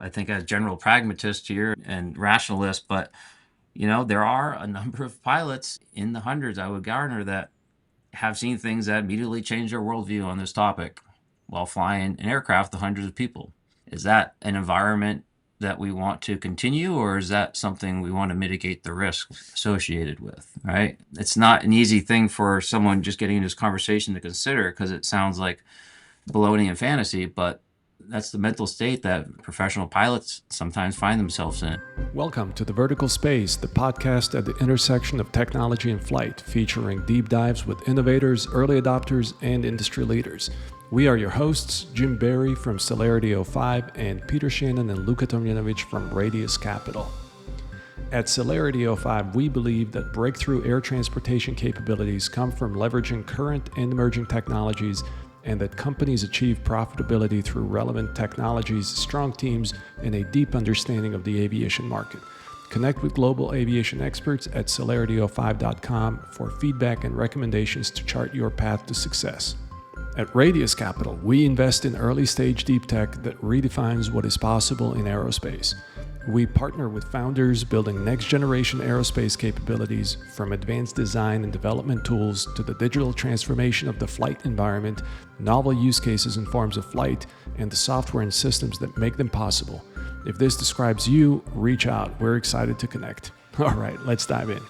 I think, a general pragmatist here and rationalist, but there are a number of pilots in the hundreds, I would garner, that have seen things that immediately change their worldview on this topic while flying an aircraft with hundreds of people. Is that an environment that we want to continue, or is that something we want to mitigate the risk associated with, right? It's not an easy thing for someone just getting into this conversation to consider, because it sounds like baloney and fantasy, but that's the mental state that professional pilots sometimes find themselves in. Welcome to The Vertical Space, the podcast at the intersection of technology and flight, featuring deep dives with innovators, early adopters, and industry leaders. We are your hosts, Jim Barry from Celerity 05 and Peter Shannon and Luka Tomjanovic from Radius Capital. At Celerity 05, we believe that breakthrough air transportation capabilities come from leveraging current and emerging technologies, and that companies achieve profitability through relevant technologies, strong teams, and a deep understanding of the aviation market. Connect with global aviation experts at celerity05.com for feedback and recommendations to chart your path to success. At Radius Capital, we invest in early-stage deep tech that redefines what is possible in aerospace. We partner with founders building next-generation aerospace capabilities, from advanced design and development tools to the digital transformation of the flight environment, novel use cases and forms of flight, and the software and systems that make them possible. If this describes you, reach out. We're excited to connect. All right, let's dive in.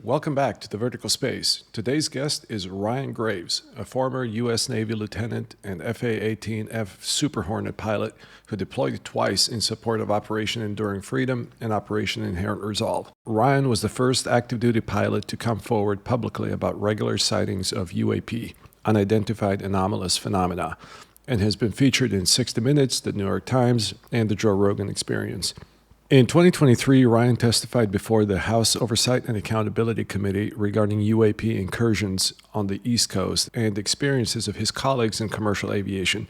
Welcome back to The Vertical Space. Today's guest is Ryan Graves, a former U.S. Navy lieutenant and FA-18F Super Hornet pilot who deployed twice in support of Operation Enduring Freedom and Operation Inherent Resolve. Ryan was the first active-duty pilot to come forward publicly about regular sightings of UAP, Unidentified Anomalous Phenomena, and has been featured in 60 Minutes, The New York Times, and The Joe Rogan Experience. In 2023, Ryan testified before the House Oversight and Accountability Committee regarding UAP incursions on the East Coast and experiences of his colleagues in commercial aviation.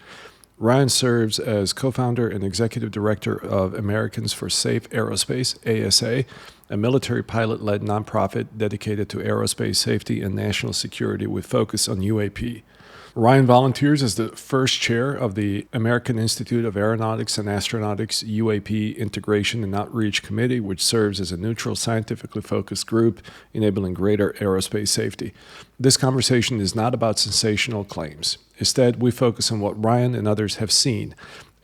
Ryan serves as co-founder and executive director of Americans for Safe Aerospace, ASA, a military pilot-led nonprofit dedicated to aerospace safety and national security with focus on UAP. Ryan volunteers as the first chair of the American Institute of Aeronautics and Astronautics UAP Integration and Outreach Committee, which serves as a neutral, scientifically focused group enabling greater aerospace safety. This conversation is not about sensational claims. Instead, we focus on what Ryan and others have seen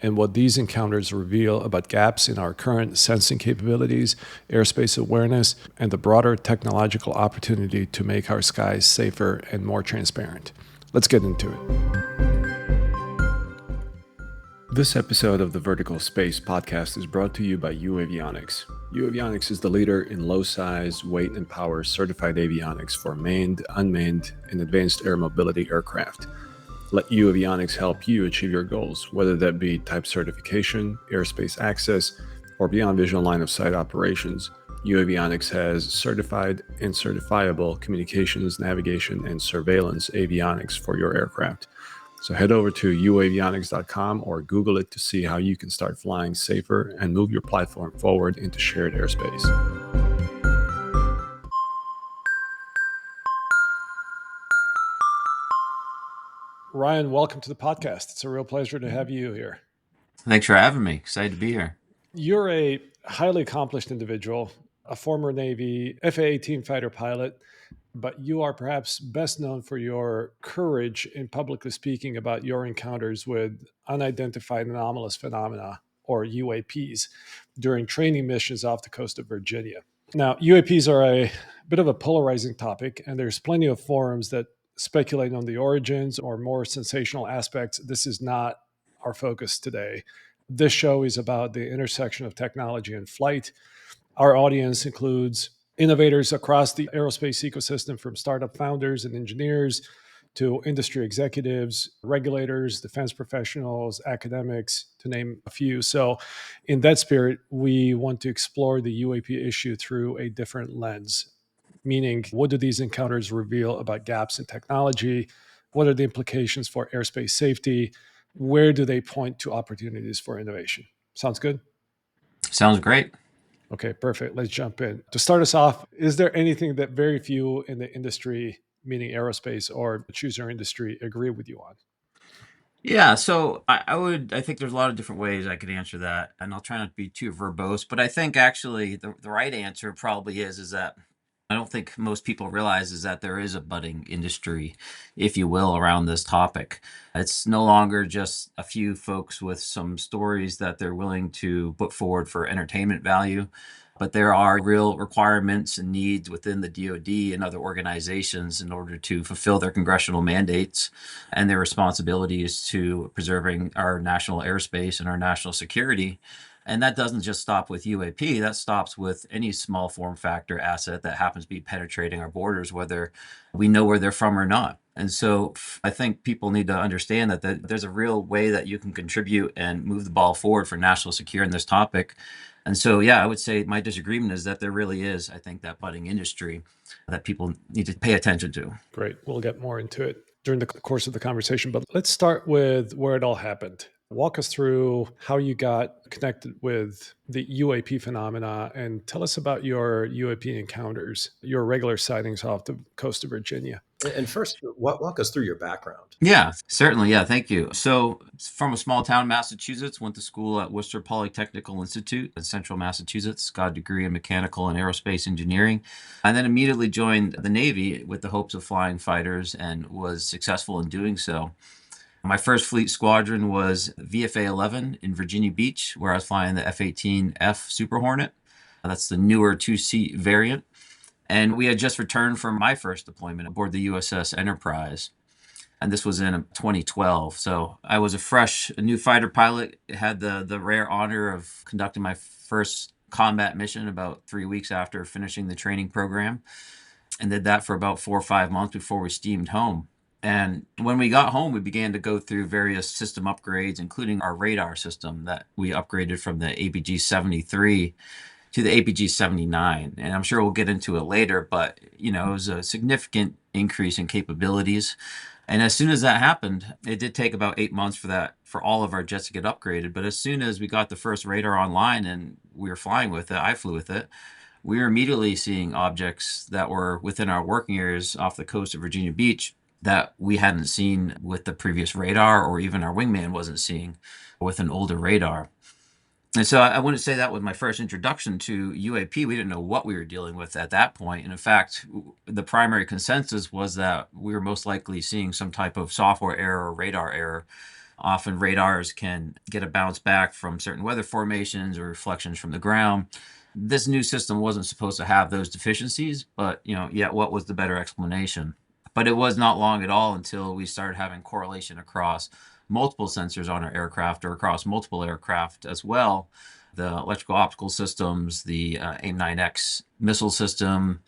and what these encounters reveal about gaps in our current sensing capabilities, airspace awareness, and the broader technological opportunity to make our skies safer and more transparent. Let's get into it. This episode of the Vertical Space podcast is brought to you by UAVionics. UAVionics is the leader in low size, weight, and power certified avionics for manned, unmanned, and advanced air mobility aircraft. Let UAVionics help you achieve your goals, whether that be type certification, airspace access, or beyond visual line of sight operations. UAVionics has certified and certifiable communications, navigation, and surveillance avionics for your aircraft. So head over to uavionics.com or Google it to see how you can start flying safer and move your platform forward into shared airspace. Ryan, welcome to the podcast. It's a real pleasure to have you here. Thanks for having me. Excited to be here. You're a highly accomplished individual, a former Navy FA-18 fighter pilot, but you are perhaps best known for your courage in publicly speaking about your encounters with unidentified anomalous phenomena, or UAPs, during training missions off the coast of Virginia. Now, UAPs are a bit of a polarizing topic, and there's plenty of forums that speculate on the origins or more sensational aspects. This is not our focus today. This show is about the intersection of technology and flight. Our audience includes innovators across the aerospace ecosystem, from startup founders and engineers to industry executives, regulators, defense professionals, academics, to name a few. So in that spirit, we want to explore the UAP issue through a different lens, meaning what do these encounters reveal about gaps in technology? What are the implications for airspace safety? Where do they point to opportunities for innovation? Sounds good? Sounds great. Okay, perfect. Let's jump in. To start us off, is there anything that very few in the industry, meaning aerospace or choose your industry, agree with you on? Yeah, so I think there's a lot of different ways I could answer that, and I'll try not to be too verbose, but I think actually the right answer probably is that I don't think most people realize is that there is a budding industry, if you will, around this topic. It's no longer just a few folks with some stories that they're willing to put forward for entertainment value, but there are real requirements and needs within the DoD and other organizations in order to fulfill their congressional mandates and their responsibilities to preserving our national airspace and our national security. And that doesn't just stop with UAP, that stops with any small form factor asset that happens to be penetrating our borders, whether we know where they're from or not. And so I think people need to understand that there's a real way that you can contribute and move the ball forward for national security in this topic. And so, yeah, I would say my disagreement is that there really is, I think, that budding industry that people need to pay attention to. Great. We'll get more into it during the course of the conversation, but let's start with where it all happened. Walk us through how you got connected with the UAP phenomena and tell us about your UAP encounters, your regular sightings off the coast of Virginia. And first, walk us through your background. Yeah, certainly. Yeah, thank you. So, from a small town, Massachusetts, went to school at Worcester Polytechnical Institute in central Massachusetts, got a degree in mechanical and aerospace engineering, and then immediately joined the Navy with the hopes of flying fighters and was successful in doing so. My first fleet squadron was VFA 11 in Virginia Beach, where I was flying the F 18F Super Hornet. That's the newer two-seat variant. And we had just returned from my first deployment aboard the USS Enterprise. And this was in 2012. So I was a new fighter pilot, had the rare honor of conducting my first combat mission about 3 weeks after finishing the training program, and did that for about 4 or 5 months before we steamed home. And when we got home, we began to go through various system upgrades, including our radar system that we upgraded from the APG 73 to the APG 79. And I'm sure we'll get into it later, but it was a significant increase in capabilities. And as soon as that happened, it did take about 8 months for all of our jets to get upgraded. But as soon as we got the first radar online and we were flying with it, I flew with it, we were immediately seeing objects that were within our working areas off the coast of Virginia Beach that we hadn't seen with the previous radar, or even our wingman wasn't seeing with an older radar. And so I wouldn't say that was my first introduction to UAP. We didn't know what we were dealing with at that point. And in fact, the primary consensus was that we were most likely seeing some type of software error or radar error. Often radars can get a bounce back from certain weather formations or reflections from the ground. This new system wasn't supposed to have those deficiencies, but yet what was the better explanation? But it was not long at all until we started having correlation across multiple sensors on our aircraft, or across multiple aircraft as well. The electrical optical systems, the AIM-9X missile system,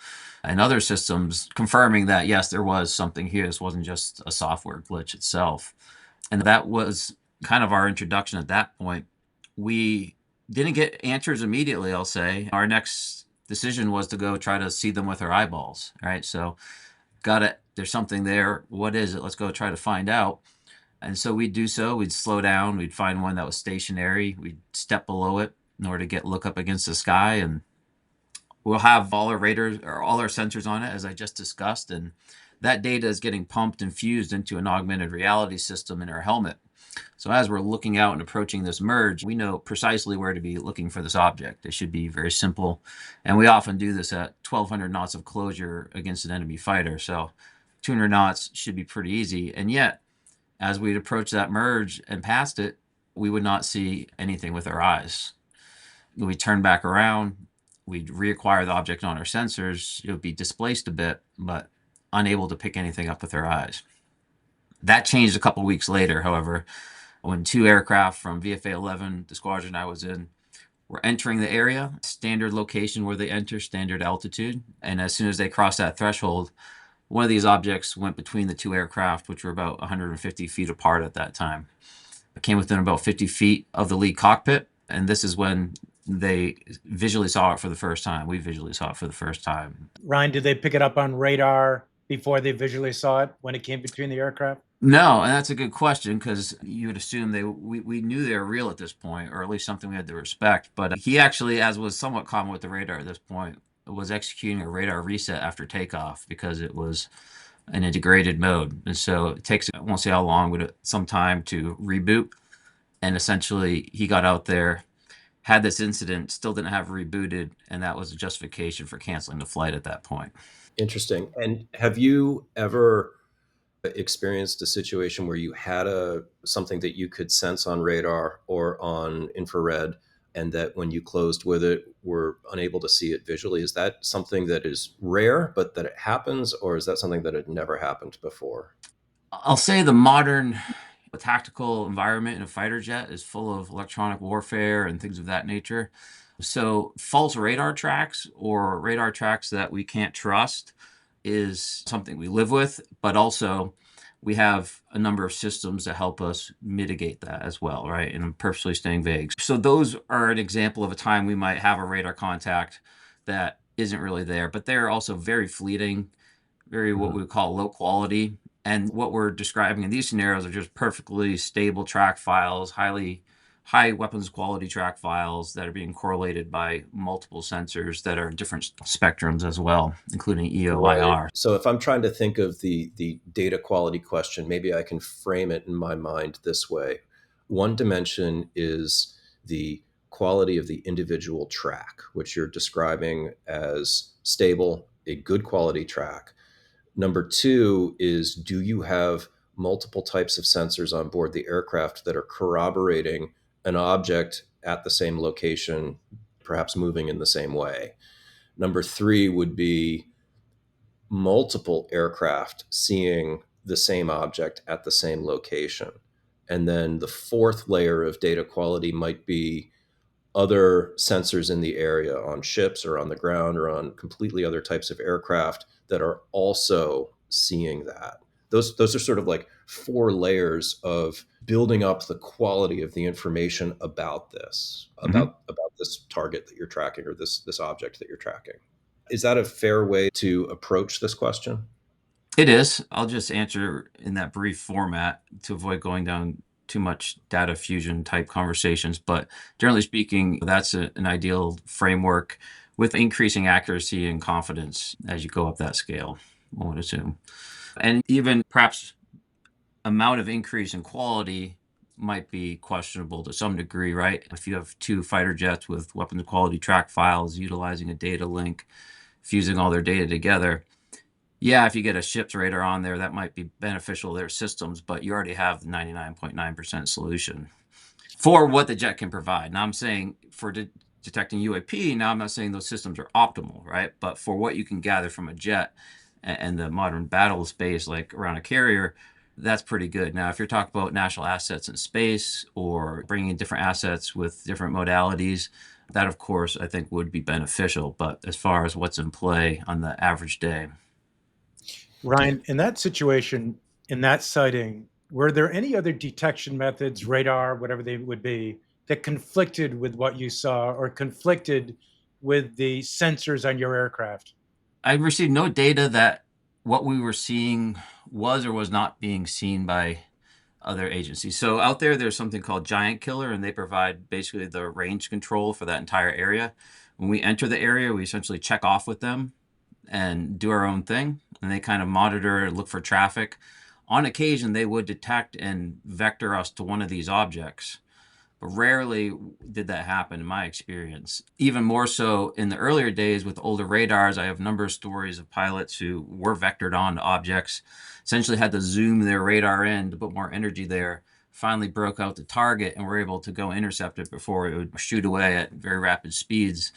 and other systems confirming that, yes, there was something here. This wasn't just a software glitch itself. And that was kind of our introduction at that point. We didn't get answers immediately, I'll say. Our next decision was to go try to see them with our eyeballs, right? So, got it. There's something there. What is it? Let's go try to find out. And so we'd do so. We'd slow down. We'd find one that was stationary. We'd step below it in order to look up against the sky. And we'll have all our radars or all our sensors on it, as I just discussed. And that data is getting pumped and fused into an augmented reality system in our helmet. So as we're looking out and approaching this merge, we know precisely where to be looking for this object. It should be very simple. And we often do this at 1,200 knots of closure against an enemy fighter. So 200 knots should be pretty easy. And yet, as we'd approach that merge and past it, we would not see anything with our eyes. We'd turn back around, we'd reacquire the object on our sensors, it would be displaced a bit, but unable to pick anything up with our eyes. That changed a couple weeks later, however, when two aircraft from VFA 11, the squadron I was in, were entering the area, standard location where they enter, standard altitude. And as soon as they crossed that threshold, one of these objects went between the two aircraft, which were about 150 feet apart at that time. It came within about 50 feet of the lead cockpit, and this is when they visually saw it for the first time. We visually saw it for the first time. Ryan, did they pick it up on radar before they visually saw it when it came between the aircraft? No, and that's a good question, because you would assume we knew they were real at this point, or at least something we had to respect. But he actually, as was somewhat common with the radar at this point, was executing a radar reset after takeoff, because it was an integrated mode. And so it takes, I won't say how long, but some time to reboot. And essentially, he got out there, had this incident, still didn't have rebooted, and that was a justification for canceling the flight at that point. Interesting. And have you ever experienced a situation where you had something that you could sense on radar or on infrared, and that when you closed with it were unable to see it visually? Is that something that is rare but that it happens, or is that something that had never happened before? I'll say the modern tactical environment in a fighter jet is full of electronic warfare and things of that nature. So false radar tracks or radar tracks that we can't trust is something we live with, but also we have a number of systems that help us mitigate that as well, right? And I'm purposely staying vague. So those are an example of a time we might have a radar contact that isn't really there, but they're also very fleeting, very what Mhm. we would call low quality. And what we're describing in these scenarios are just perfectly stable track files, high weapons quality track files that are being correlated by multiple sensors that are different spectrums as well, including Right. EOIR. So if I'm trying to think of the data quality question, maybe I can frame it in my mind this way. One dimension is the quality of the individual track, which you're describing as stable, a good quality track. Number two is, do you have multiple types of sensors on board the aircraft that are corroborating an object at the same location, perhaps moving in the same way? Number three would be multiple aircraft seeing the same object at the same location. And then the fourth layer of data quality might be other sensors in the area on ships or on the ground or on completely other types of aircraft that are also seeing that. Those are sort of like four layers of building up the quality of the information about this, Mhm. about this target that you're tracking, or this object that you're tracking. Is that a fair way to approach this question? It is. I'll just answer in that brief format to avoid going down too much data fusion type conversations. But generally speaking, that's an ideal framework with increasing accuracy and confidence as you go up that scale, one would assume. And even perhaps amount of increase in quality might be questionable to some degree, right? If you have two fighter jets with weapons quality track files utilizing a data link, fusing all their data together, yeah, if you get a ship's radar on there, that might be beneficial to their systems, but you already have the 99.9% solution for what the jet can provide. Now I'm saying for detecting UAP, now I'm not saying those systems are optimal, right? But for what you can gather from a jet and the modern battle space, like around a carrier, that's pretty good. Now, if you're talking about national assets in space or bringing in different assets with different modalities, that of course I think would be beneficial. But as far as what's in play on the average day, Ryan, in that situation, in that sighting, were there any other detection methods, radar, whatever they would be, that conflicted with what you saw or conflicted with the sensors on your aircraft? I received no data that what we were seeing was or was not being seen by other agencies. So out there, there's something called Giant Killer, and they provide basically the range control for that entire area. When we enter the area, we essentially check off with them and do our own thing, and they kind of monitor and look for traffic. On occasion, they would detect and vector us to one of these objects. But rarely did that happen in my experience. Even more so in the earlier days with older radars, I have a number of stories of pilots who were vectored onto objects, essentially had to zoom their radar in to put more energy there, finally broke out the target and were able to go intercept it before it would shoot away at very rapid speeds.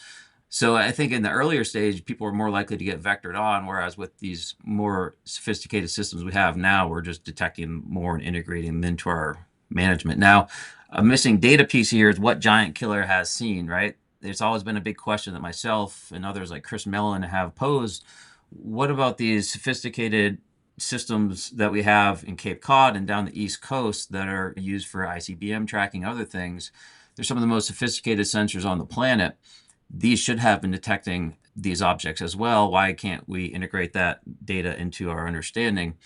So I think in the earlier stage, people were more likely to get vectored on, whereas with these more sophisticated systems we have now, we're just detecting more and integrating them into our management. Now, a missing data piece here is what Giant Killer has seen, right? There's always been a big question that myself and others like Chris Mellon have posed. What about these sophisticated systems that we have in Cape Cod and down the East Coast that are used for ICBM tracking, other things? They're some of the most sophisticated sensors on the planet. These should have been detecting these objects as well. Why can't we integrate that data into our understanding?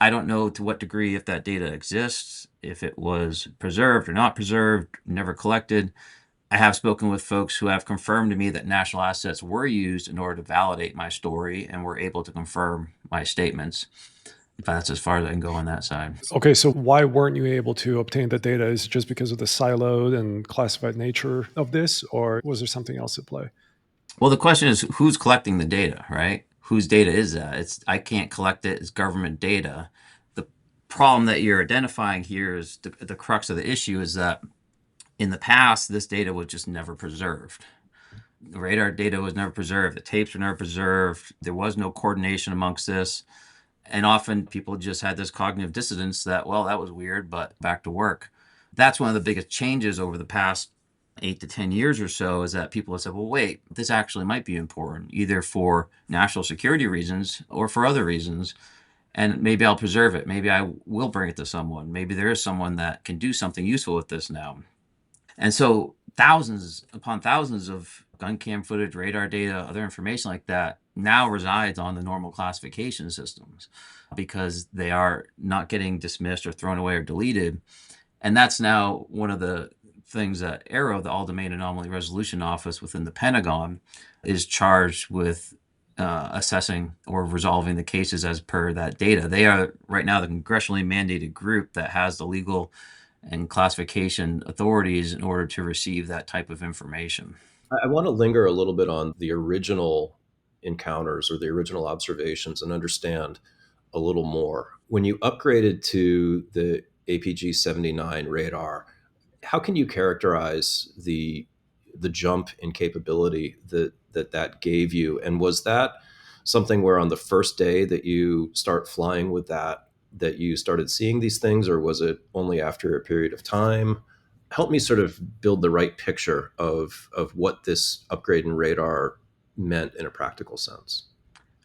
I don't know to what degree, if that data exists, if it was preserved or not preserved, never collected. I have spoken with folks who have confirmed to me that national assets were used in order to validate my story and were able to confirm my statements. But that's as far as I can go on that side. Okay, so why weren't you able to obtain the data? Is it just because of the siloed and classified nature of this, or was there something else at play? Well, the question is who's collecting the data, right? Whose data is that? I can't collect it. It's government data. The problem that you're identifying here is the crux of the issue is that in the past, this data was just never preserved. The radar data was never preserved. The tapes were never preserved. There was no coordination amongst this. And often people just had this cognitive dissonance that, well, that was weird, but back to work. That's one of the biggest changes over the past 8 to 10 years or so is that people have said, well, wait, this actually might be important, either for national security reasons or for other reasons. And maybe I'll preserve it. Maybe I will bring it to someone. Maybe there is someone that can do something useful with this now. And so thousands upon thousands of gun cam footage, radar data, other information like that now resides on the normal classification systems because they are not getting dismissed or thrown away or deleted. And that's now one of the things that ARROW, the All Domain Anomaly Resolution Office within the Pentagon, is charged with assessing or resolving the cases as per that data. They are right now the congressionally mandated group that has the legal and classification authorities in order to receive that type of information. I want to linger a little bit on the original encounters or the original observations and understand a little more. When you upgraded to the APG 79 radar, how can you characterize the jump in capability that gave you? And was that something where on the first day that you start flying with that you started seeing these things, or was it only after a period of time? Help me sort of build the right picture of what this upgrade in radar meant in a practical sense.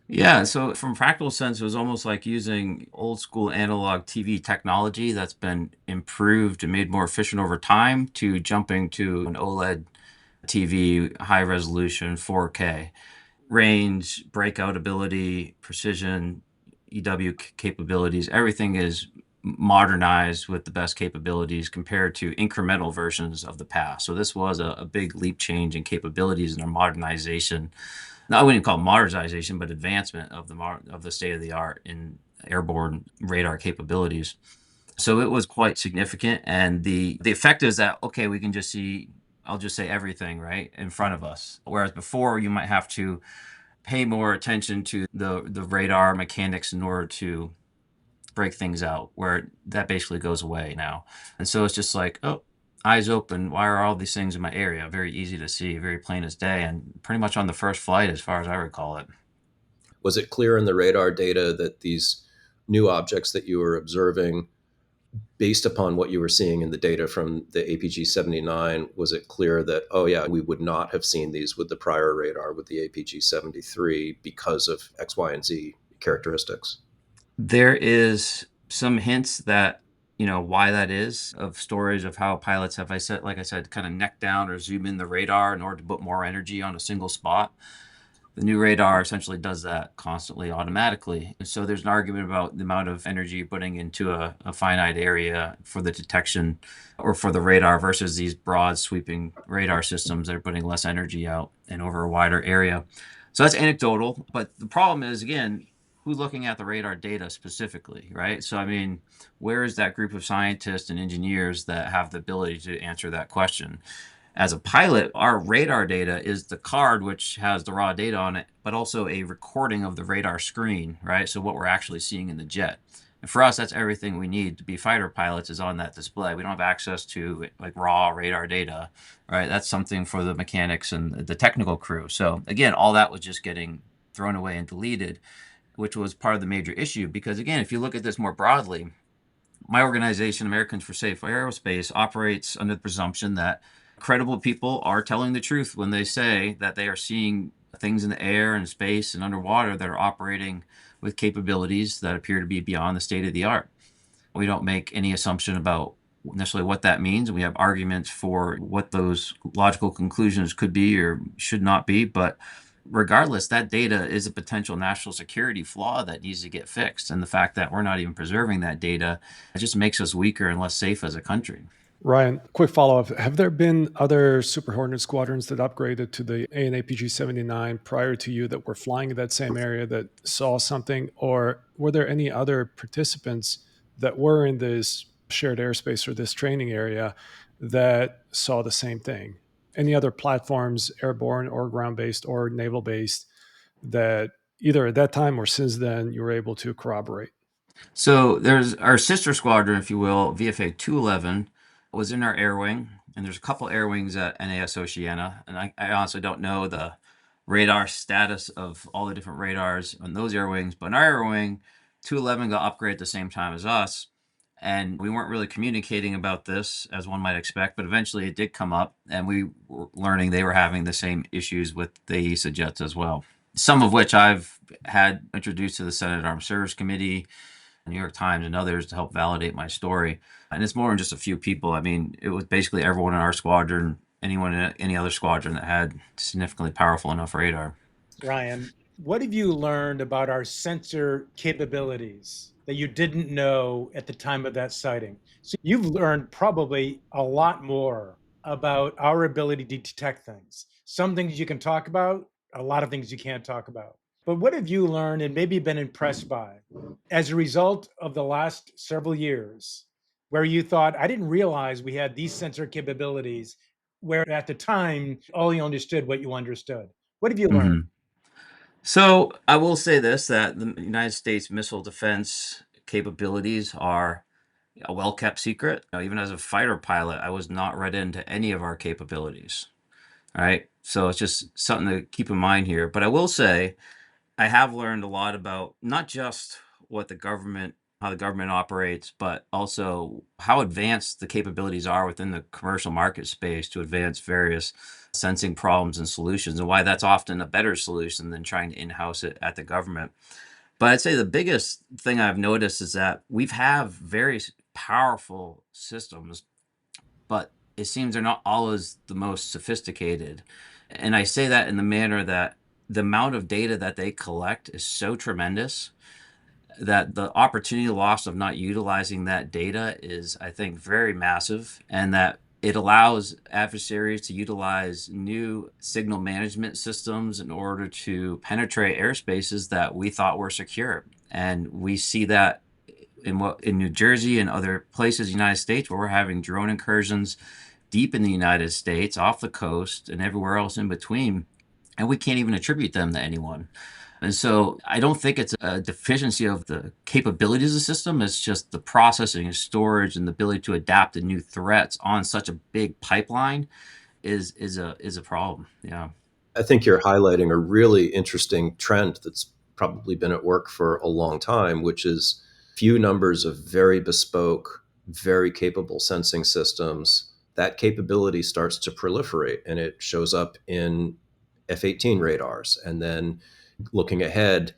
Yeah, so from a practical sense, it was almost like using old school analog TV technology that's been improved and made more efficient over time to jumping to an OLED TV, high resolution, 4K. Range, breakout ability, precision, EW capabilities, everything is modernized with the best capabilities compared to incremental versions of the past. So this was a big leap change in capabilities and a modernization. Now, I wouldn't call it modernization, but advancement of the state of the art in airborne radar capabilities. So it was quite significant, and the effect is that okay, we can just see. I'll just say everything right in front of us. Whereas before, you might have to pay more attention to the radar mechanics in order to break things out, where that basically goes away now. And so it's just like, oh, eyes open, why are all these things in my area? Very easy to see, very plain as day, and pretty much on the first flight as far as I recall it. Was it clear in the radar data that these new objects that you were observing, based upon what you were seeing in the data from the APG 79, was it clear that, oh, yeah, we would not have seen these with the prior radar with the APG 73 because of X, Y, and Z characteristics? There is some hints that why that is of stories of how pilots have, I said, like I said, kind of neck down or zoom in the radar in order to put more energy on a single spot. The new radar essentially does that constantly automatically. And so there's an argument about the amount of energy you're putting into a finite area for the detection or for the radar versus these broad sweeping radar systems that are putting less energy out and over a wider area. So that's anecdotal. But the problem is, again, who's looking at the radar data specifically, right? So, I mean, where is that group of scientists and engineers that have the ability to answer that question? As a pilot, our radar data is the card which has the raw data on it, but also a recording of the radar screen, right? So what we're actually seeing in the jet. And for us, that's everything we need to be fighter pilots is on that display. We don't have access to like raw radar data, right? That's something for the mechanics and the technical crew. So again, all that was just getting thrown away and deleted, which was part of the major issue. Because again, if you look at this more broadly, my organization, Americans for Safe Aerospace, operates under the presumption that credible people are telling the truth when they say that they are seeing things in the air and space and underwater that are operating with capabilities that appear to be beyond the state of the art. We don't make any assumption about necessarily what that means. We have arguments for what those logical conclusions could be or should not be, but regardless, that data is a potential national security flaw that needs to get fixed. And the fact that we're not even preserving that data, it just makes us weaker and less safe as a country. Ryan, quick follow-up. Have there been other Super Hornet squadrons that upgraded to the ANA PG-79 prior to you that were flying in that same area that saw something? Or were there any other participants that were in this shared airspace or this training area that saw the same thing? Any other platforms, airborne or ground-based or naval-based, that either at that time or since then you were able to corroborate? So there's our sister squadron, if you will, VFA 211, was in our air wing, and there's a couple air wings at NAS Oceana, and I honestly don't know the radar status of all the different radars on those air wings, but in our air wing, 211 got upgraded at the same time as us, and we weren't really communicating about this as one might expect, but eventually it did come up, and we were learning they were having the same issues with the ASA jets as well. Some of which I've had introduced to the Senate Armed Services Committee, New York Times, and others to help validate my story. And it's more than just a few people. I mean, it was basically everyone in our squadron, anyone in any other squadron that had significantly powerful enough radar. Ryan, what have you learned about our sensor capabilities that you didn't know at the time of that sighting? So you've learned probably a lot more about our ability to detect things. Some things you can talk about, a lot of things you can't talk about. But what have you learned and maybe been impressed by as a result of the last several years where you thought, I didn't realize we had these sensor capabilities, where at the time, all you understood what you understood? What have you learned? Mm-hmm. So I will say this, that the United States missile defense capabilities are a well-kept secret. Even as a fighter pilot, I was not read into any of our capabilities. All right. So it's just something to keep in mind here. But I will say I have learned a lot about not just what the government, how the government operates, but also how advanced the capabilities are within the commercial market space to advance various sensing problems and solutions, and why that's often a better solution than trying to in-house it at the government. But I'd say the biggest thing I've noticed is that we've have very powerful systems, but it seems they're not always the most sophisticated. And I say that in the manner that the amount of data that they collect is so tremendous that the opportunity loss of not utilizing that data is, I think, very massive, and that it allows adversaries to utilize new signal management systems in order to penetrate airspaces that we thought were secure. And we see that in New Jersey and other places in the United States where we're having drone incursions deep in the United States, off the coast, and everywhere else in between, and we can't even attribute them to anyone. And so I don't think it's a deficiency of the capabilities of the system. It's just the processing and storage and the ability to adapt to new threats on such a big pipeline is a problem. Yeah. I think you're highlighting a really interesting trend that's probably been at work for a long time, which is few numbers of very bespoke, very capable sensing systems. That capability starts to proliferate and it shows up in F-18 radars. And then looking ahead,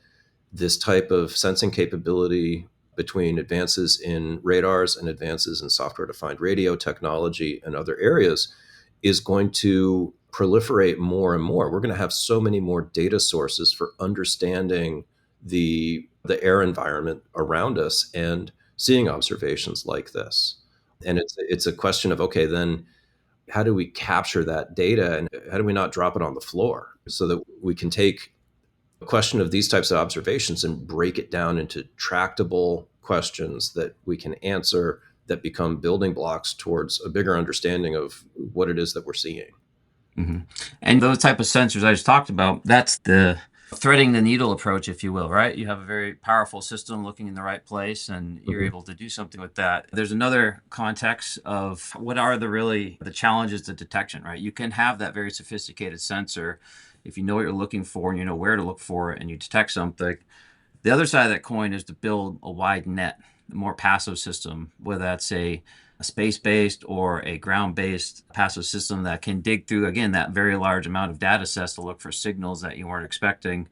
this type of sensing capability between advances in radars and advances in software defined radio technology and other areas is going to proliferate more and more. We're going to have so many more data sources for understanding the air environment around us and seeing observations like this. And it's a question of, okay, then how do we capture that data and how do we not drop it on the floor so that we can take a question of these types of observations and break it down into tractable questions that we can answer that become building blocks towards a bigger understanding of what it is that we're seeing. Hmm. And those type of sensors I just talked about, that's the threading the needle approach, if you will, right? You have a very powerful system looking in the right place, and you're Mhm. able to do something with that. There's another context of what are the challenges to detection, right? You can have that very sophisticated sensor if you know what you're looking for and you know where to look for it and you detect something. The other side of that coin is to build a wide net, a more passive system, whether that's a space-based or a ground-based passive system that can dig through, again, that very large amount of data sets to look for signals that you weren't expecting.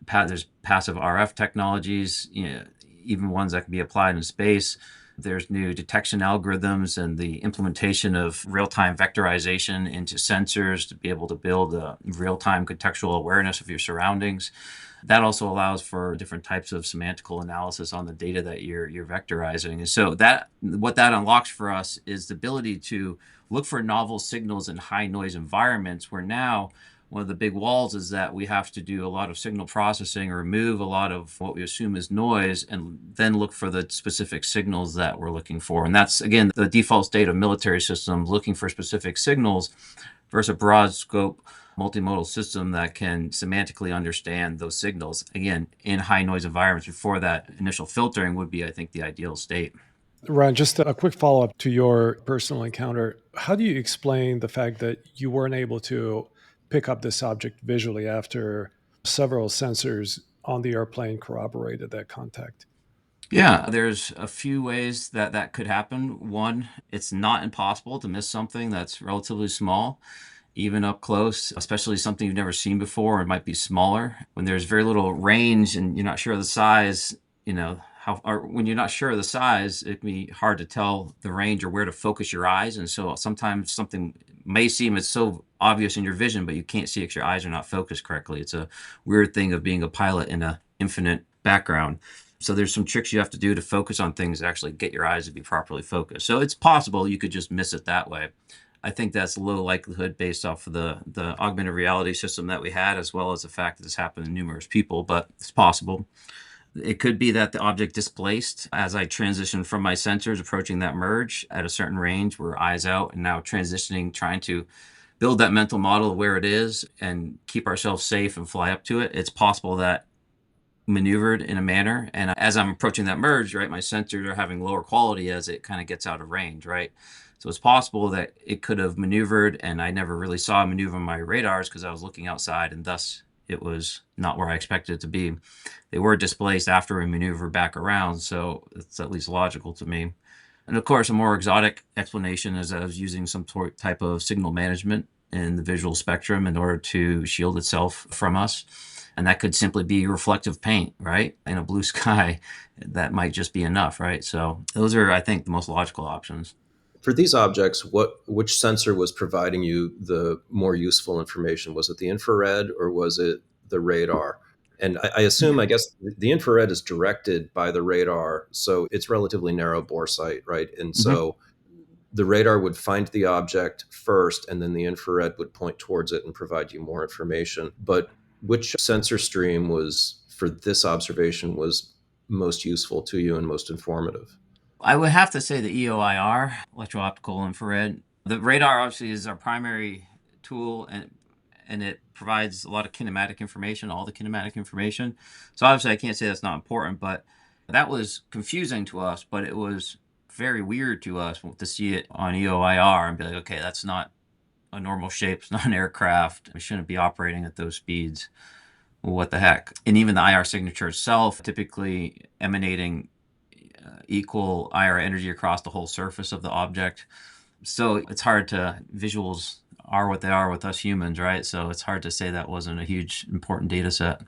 There's passive RF technologies, even ones that can be applied in space. There's new detection algorithms and the implementation of real-time vectorization into sensors to be able to build a real-time contextual awareness of your surroundings. That also allows for different types of semantical analysis on the data that you're vectorizing. And so that what that unlocks for us is the ability to look for novel signals in high noise environments, where now one of the big walls is that we have to do a lot of signal processing or remove a lot of what we assume is noise and then look for the specific signals that we're looking for. And that's, again, the default state of military systems, looking for specific signals versus a broad scope multimodal system that can semantically understand those signals, again, in high noise environments before that initial filtering would be, I think, the ideal state. Ryan, just a quick follow up to your personal encounter. How do you explain the fact that you weren't able to pick up this object visually after several sensors on the airplane corroborated that contact? Yeah, there's a few ways that that could happen. One, it's not impossible to miss something that's relatively small, even up close, especially something you've never seen before. It might be smaller. When there's very little range and you're not sure of the size, or when you're not sure of the size, it can be hard to tell the range or where to focus your eyes. And so sometimes something may seem it's so obvious in your vision, but you can't see it because your eyes are not focused correctly. It's a weird thing of being a pilot in an infinite background. So there's some tricks you have to do to focus on things that actually get your eyes to be properly focused. So it's possible you could just miss it that way. I think that's low likelihood based off of the augmented reality system that we had, as well as the fact that this happened to numerous people, but it's possible. It could be that the object displaced as I transitioned from my sensors approaching that merge at a certain range. We're eyes out and now transitioning, trying to build that mental model of where it is and keep ourselves safe and fly up to it. It's possible that maneuvered in a manner, and as I'm approaching that merge, right, my sensors are having lower quality as it kind of gets out of range, right? So it's possible that it could have maneuvered and I never really saw a maneuver on my radars because I was looking outside, and thus it was not where I expected it to be. They were displaced after we maneuvered back around, so it's at least logical to me. And of course, a more exotic explanation is I was using some type of signal management in the visual spectrum in order to shield itself from us. And that could simply be reflective paint, right? In a blue sky, that might just be enough, right? So those are, I think, the most logical options. For these objects, which sensor was providing you the more useful information? Was it the infrared or was it the radar? And I assume, I guess, the infrared is directed by the radar, so it's relatively narrow bore sight, right? And Mm-hmm. so the radar would find the object first, and then the infrared would point towards it and provide you more information. But which sensor stream was, for this observation, was most useful to you and most informative? I would have to say the EOIR, electro-optical infrared. The radar obviously is our primary tool, and it provides a lot of kinematic information, all the kinematic information. So obviously I can't say that's not important, but that was confusing to us, but it was very weird to us to see it on EOIR and be like, okay, that's not a normal shape, it's not an aircraft. We shouldn't be operating at those speeds. Well, what the heck? And even the IR signature itself, typically emanating equal IR energy across the whole surface of the object. So it's hard to, visuals are what they are with us humans, right? So it's hard to say that wasn't a huge important data set.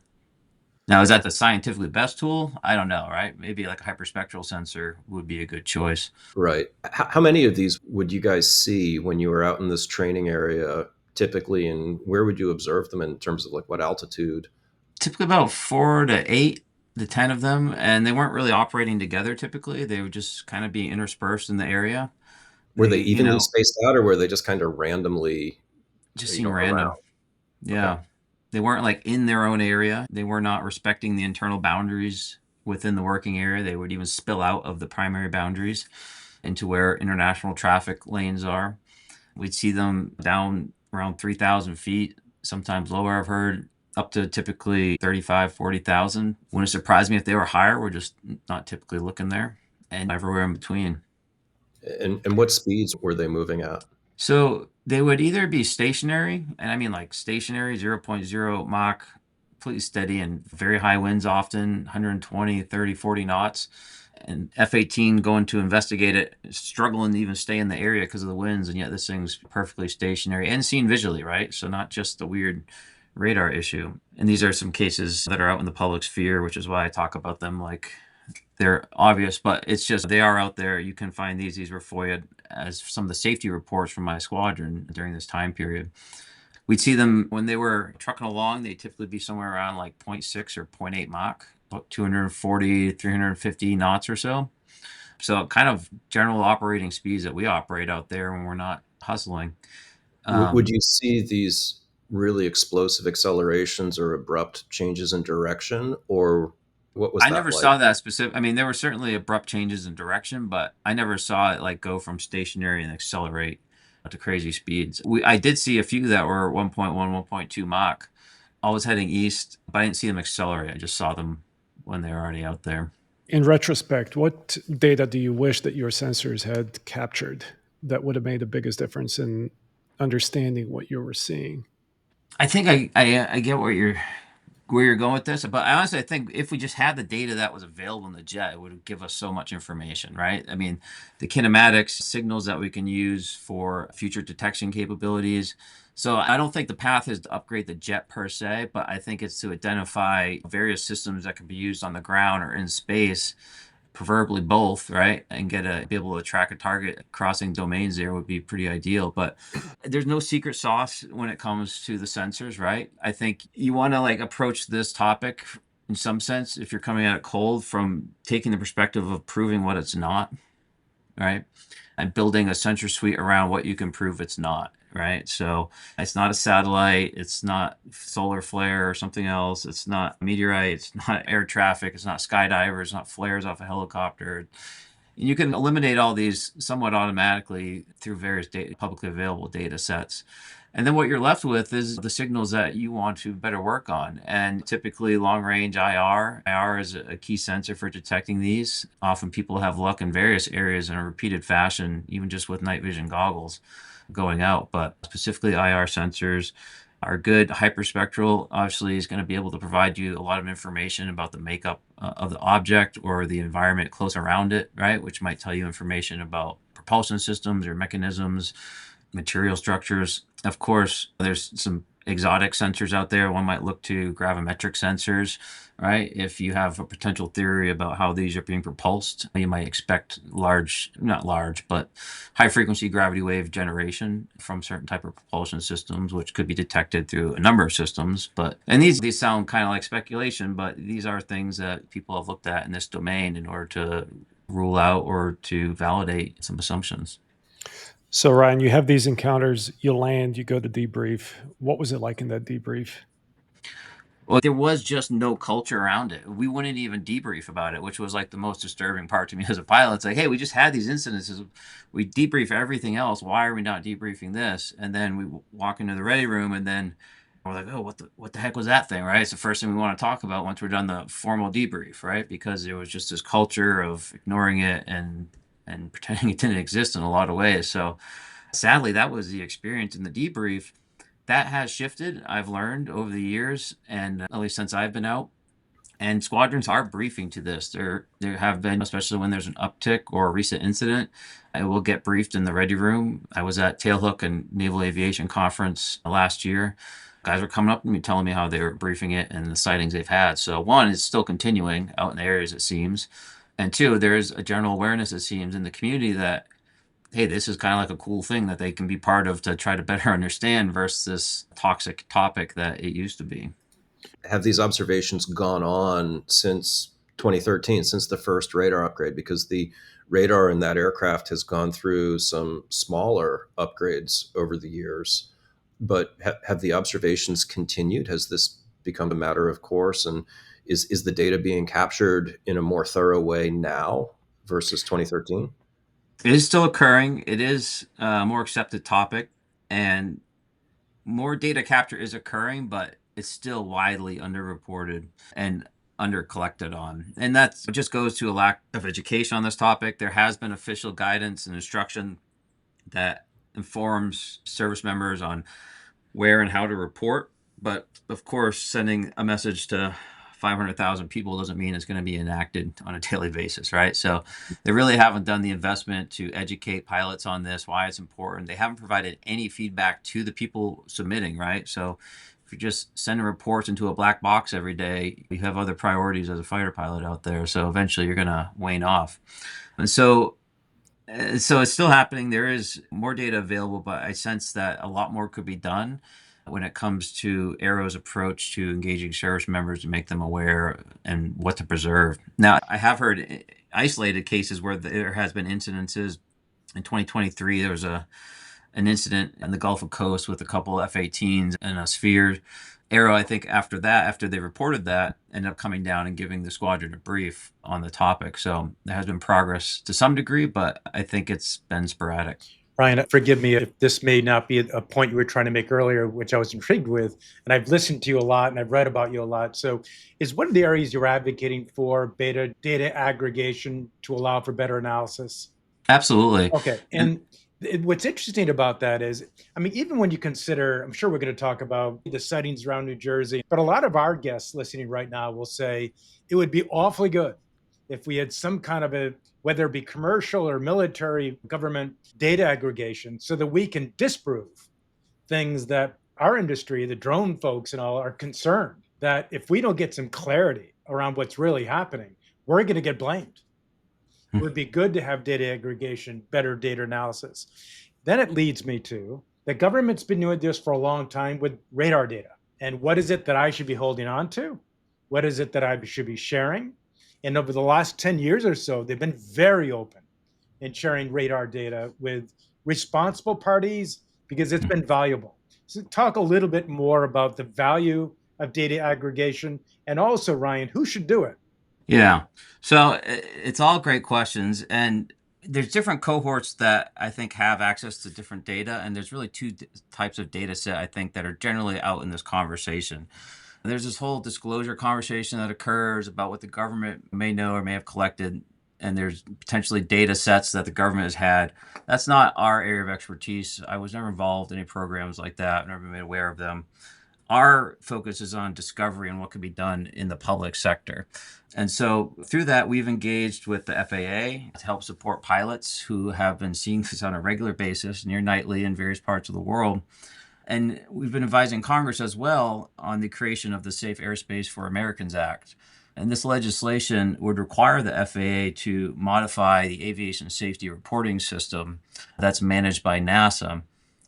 Now, is that the scientifically best tool? I don't know, right? Maybe like a hyperspectral sensor would be a good choice. Right. How many of these would you guys see when you were out in this training area typically, and where would you observe them in terms of like what altitude? Typically about 4 to 8 to 10 of them, and they weren't really operating together typically. They would just kind of be interspersed in the area. Were They, they evenly spaced out, or were they just kind of randomly, just seem around? random. Okay. Yeah. They weren't like in their own area. They were not respecting the internal boundaries within the working area. They would even spill out of the primary boundaries into where international traffic lanes are. We'd see them down around 3,000 feet, sometimes lower, I've heard, up to typically 35, 40,000. Wouldn't surprise me if they were higher. We're just not typically looking there, and everywhere in between. And what speeds were they moving at? So they would either be stationary, and I mean like stationary, zero point 0.0 Mach, completely steady and very high winds often, 120, 30, 40 knots. And F-18 going to investigate it, struggling to even stay in the area because of the winds, and yet this thing's perfectly stationary and seen visually, right? So not just the weird radar issue. And these are some cases that are out in the public sphere, which is why I talk about them like they're obvious, but it's just they are out there. You can find these. These were FOIA as some of the safety reports from my squadron during this time period. We'd see them when they were trucking along. They typically be somewhere around like 0.6 or 0.8 Mach, about 240, 350 knots or so. So kind of general operating speeds that we operate out there when we're not hustling. Would you see these really explosive accelerations or abrupt changes in direction, or what was I that never like? saw that specific. I mean, there were certainly abrupt changes in direction, but I never saw it like go from stationary and accelerate to crazy speeds. I did see a few that were 1.1, 1.2 Mach, always heading east, but I didn't see them accelerate. I just saw them when they were already out there. In retrospect, what data do you wish that your sensors had captured that would have made the biggest difference in understanding what you were seeing? I think I get where you're going with this, but I honestly I think if we just had the data that was available in the jet, it would give us so much information, right? I mean, the kinematics signals that we can use for future detection capabilities. So I don't think the path is to upgrade the jet per se, but I think it's to identify various systems that can be used on the ground or in space, preferably both, right? And be able to track a target crossing domains there would be pretty ideal. But there's no secret sauce when it comes to the sensors, right? I think you want to like approach this topic in some sense if you're coming at it cold from taking the perspective of proving what it's not, right? And building a sensor suite around what you can prove it's not, right? So it's not a satellite, it's not solar flare or something else, it's not meteorite, it's not air traffic, it's not skydivers, it's not flares off a helicopter. You can eliminate all these somewhat automatically through various publicly available data sets. And then what you're left with is the signals that you want to better work on. And typically long range IR. IR is a key sensor for detecting these. Often people have luck in various areas in a repeated fashion, even just with night vision goggles going out. But specifically IR sensors are good. Hyperspectral obviously is going to be able to provide you a lot of information about the makeup of the object or the environment close around it, right? Which might tell you information about propulsion systems or mechanisms, material structures. Of course, there's some exotic sensors out there. One might look to gravimetric sensors, right? If you have a potential theory about how these are being propulsed, you might expect not large, but high frequency gravity wave generation from certain type of propulsion systems, which could be detected through a number of systems. And these sound kind of like speculation, but these are things that people have looked at in this domain in order to rule out or to validate some assumptions. So, Ryan, you have these encounters, you land, you go to debrief. What was it like in that debrief? Well, there was just no culture around it. We wouldn't even debrief about it, which was like the most disturbing part to me as a pilot. It's like, hey, we just had these incidences. We debrief everything else. Why are we not debriefing this? And then we walk into the ready room, and then we're like, oh, what the heck was that thing, right? It's the first thing we want to talk about once we're done the formal debrief, right? Because there was just this culture of ignoring it and pretending it didn't exist in a lot of ways. So sadly, that was the experience in the debrief. That has shifted, I've learned over the years, and at least since I've been out. And squadrons are briefing to this. There have been, especially when there's an uptick or a recent incident, I will get briefed in the ready room. I was at Tailhook and Naval Aviation Conference last year. Guys were coming up to me telling me how they were briefing it and the sightings they've had. So one, it's still continuing out in the areas, it seems. And two, there's a general awareness, it seems, in the community that hey, this is kind of like a cool thing that they can be part of to try to better understand versus this toxic topic that it used to be. Have these observations gone on since 2013, since the first radar upgrade? Because the radar in that aircraft has gone through some smaller upgrades over the years. But have the observations continued? Has this become a matter of course? And is the data being captured in a more thorough way now versus 2013? It is still occurring. It is a more accepted topic, and more data capture is occurring, but it's still widely underreported and under collected on. And that just goes to a lack of education on this topic. There has been official guidance and instruction that informs service members on where and how to report. But of course, sending a message to 500,000 people doesn't mean it's going to be enacted on a daily basis, right? So they really haven't done the investment to educate pilots on this, why it's important. They haven't provided any feedback to the people submitting, right? So If you're just sending reports into a black box every day, you have other priorities as a fighter pilot out there. So eventually you're going to wane off. And so it's still happening. There is more data available, but I sense that a lot more could be done when it comes to Aero's approach to engaging service members to make them aware and what to preserve. Now, I have heard isolated cases where there has been incidences. In 2023, there was an incident in the Gulf Coast with a couple F-18s and a Sphere. Aero, I think after they reported that, ended up coming down and giving the squadron a brief on the topic. So there has been progress to some degree, but I think it's been sporadic. Ryan, forgive me if this may not be a point you were trying to make earlier, which I was intrigued with, and I've listened to you a lot and I've read about you a lot. So is one of the areas you're advocating for beta data aggregation to allow for better analysis? Absolutely. Okay. And what's interesting about that is, I mean, even when you consider, I'm sure we're going to talk about the sightings around New Jersey, but a lot of our guests listening right now will say it would be awfully good if we had some kind of a, whether it be commercial or military government data aggregation so that we can disprove things that our industry, the drone folks and all, are concerned that if we don't get some clarity around what's really happening, we're going to get blamed. It would be good to have data aggregation, better data analysis. Then it leads me to the government's been doing this for a long time with radar data. And what is it that I should be holding on to? What is it that I should be sharing? And over the last 10 years or so, they've been very open in sharing radar data with responsible parties because it's been valuable. So talk a little bit more about the value of data aggregation and also, Ryan, who should do it? Yeah. So it's all great questions. And there's different cohorts that I think have access to different data. And there's really two types of data set, I think, that are generally out in this conversation. There's this whole disclosure conversation that occurs about what the government may know or may have collected. And there's potentially data sets that the government has had. That's not our area of expertise. I was never involved in any programs like that. I've never been made aware of them. Our focus is on discovery and what can be done in the public sector. And so through that, we've engaged with the FAA to help support pilots who have been seeing this on a regular basis, near nightly in various parts of the world. And we've been advising Congress as well on the creation of the Safe Aerospace for Americans Act. And this legislation would require the FAA to modify the aviation safety reporting system that's managed by NASA.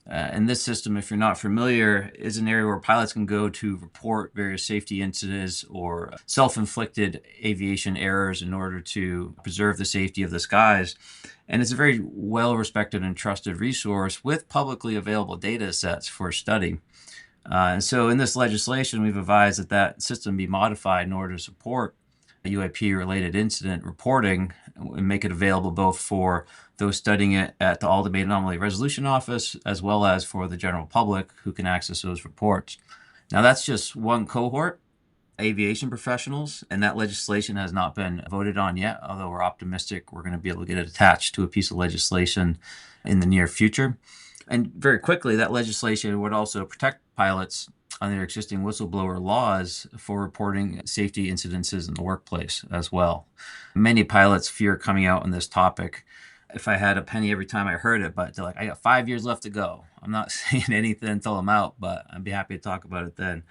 And this system, if you're not familiar, is an area where pilots can go to report various safety incidents or self-inflicted aviation errors in order to preserve the safety of the skies. And it's a very well-respected and trusted resource with publicly available data sets for study. And so in this legislation, we've advised that that system be modified in order to support UAP-related incident reporting and make it available both for those studying it at the Ultimate Anomaly Resolution Office as well as for the general public who can access those reports. Now, that's just one cohort, aviation professionals, and that legislation has not been voted on yet, although we're optimistic we're going to be able to get it attached to a piece of legislation in the near future. And very quickly, that legislation would also protect pilots on their existing whistleblower laws for reporting safety incidences in the workplace as well. Many pilots fear coming out on this topic. If I had a penny every time I heard it, but they're like, I got 5 years left to go. I'm not saying anything until I'm out, but I'd be happy to talk about it then.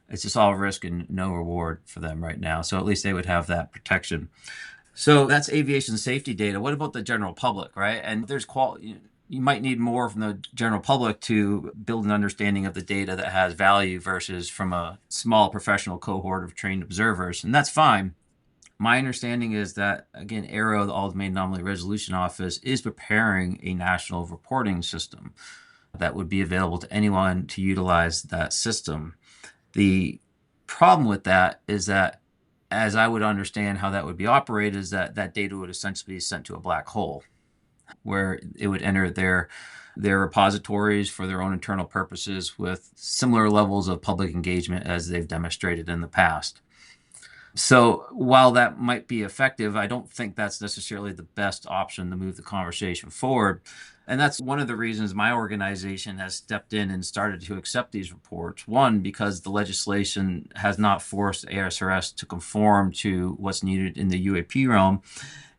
It's just all risk and no reward for them right now. So at least they would have that protection. So that's aviation safety data. What about the general public, right? And there's you might need more from the general public to build an understanding of the data that has value versus from a small professional cohort of trained observers. And that's fine. My understanding is that, again, AARO, the Ultimate Anomaly Resolution Office, is preparing a national reporting system that would be available to anyone to utilize that system. The problem with that is that, as I would understand how that would be operated, is that that data would essentially be sent to a black hole, where it would enter their repositories for their own internal purposes with similar levels of public engagement as they've demonstrated in the past. So while that might be effective, I don't think that's necessarily the best option to move the conversation forward. And that's one of the reasons my organization has stepped in and started to accept these reports. One, because the legislation has not forced ASRS to conform to what's needed in the UAP realm.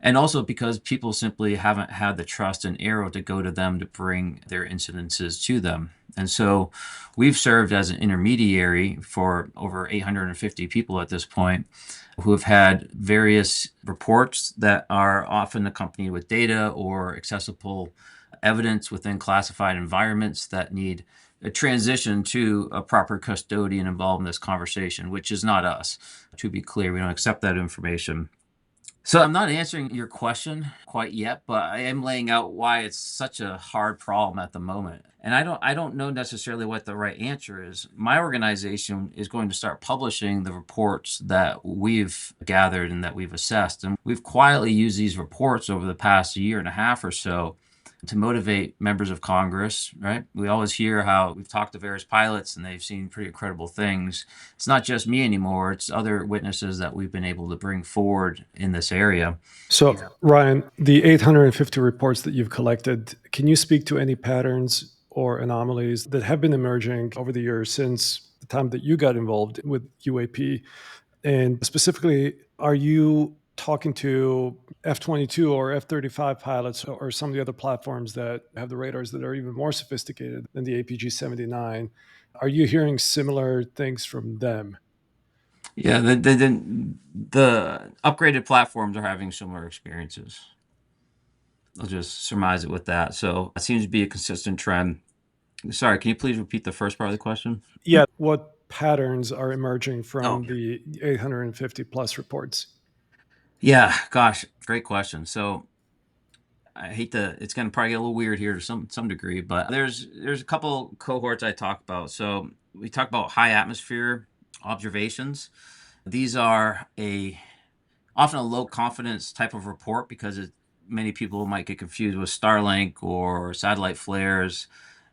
And also because people simply haven't had the trust in Aero to go to them to bring their incidences to them. And so we've served as an intermediary for over 850 people at this point who have had various reports that are often accompanied with data or accessible evidence within classified environments that need a transition to a proper custodian involved in this conversation, which is not us. To be clear, we don't accept that information. So I'm not answering your question quite yet, but I am laying out why it's such a hard problem at the moment. And I don't know necessarily what the right answer is. My organization is going to start publishing the reports that we've gathered and that we've assessed. And we've quietly used these reports over the past year and a half or so to motivate members of Congress, right? We always hear how we've talked to various pilots and they've seen pretty incredible things. It's not just me anymore, it's other witnesses that we've been able to bring forward in this area. So, Ryan, the 850 reports that you've collected, can you speak to any patterns or anomalies that have been emerging over the years since the time that you got involved with UAP? And specifically, are you talking to F-22 or F-35 pilots or some of the other platforms that have the radars that are even more sophisticated than the APG-79? Are you hearing similar things from them? Yeah, the upgraded platforms are having similar experiences. I'll just surmise it with that. So it seems to be a consistent trend. Sorry, can you please repeat the first part of the question? Yeah. What patterns are emerging Oh, from the 850 plus reports? yeah, gosh, great question. So I hate to, it's going to probably get a little weird here to some degree, but there's a couple cohorts I talk about. So we talk about high atmosphere observations. These are often a low confidence type of report because many people might get confused with Starlink or satellite flares.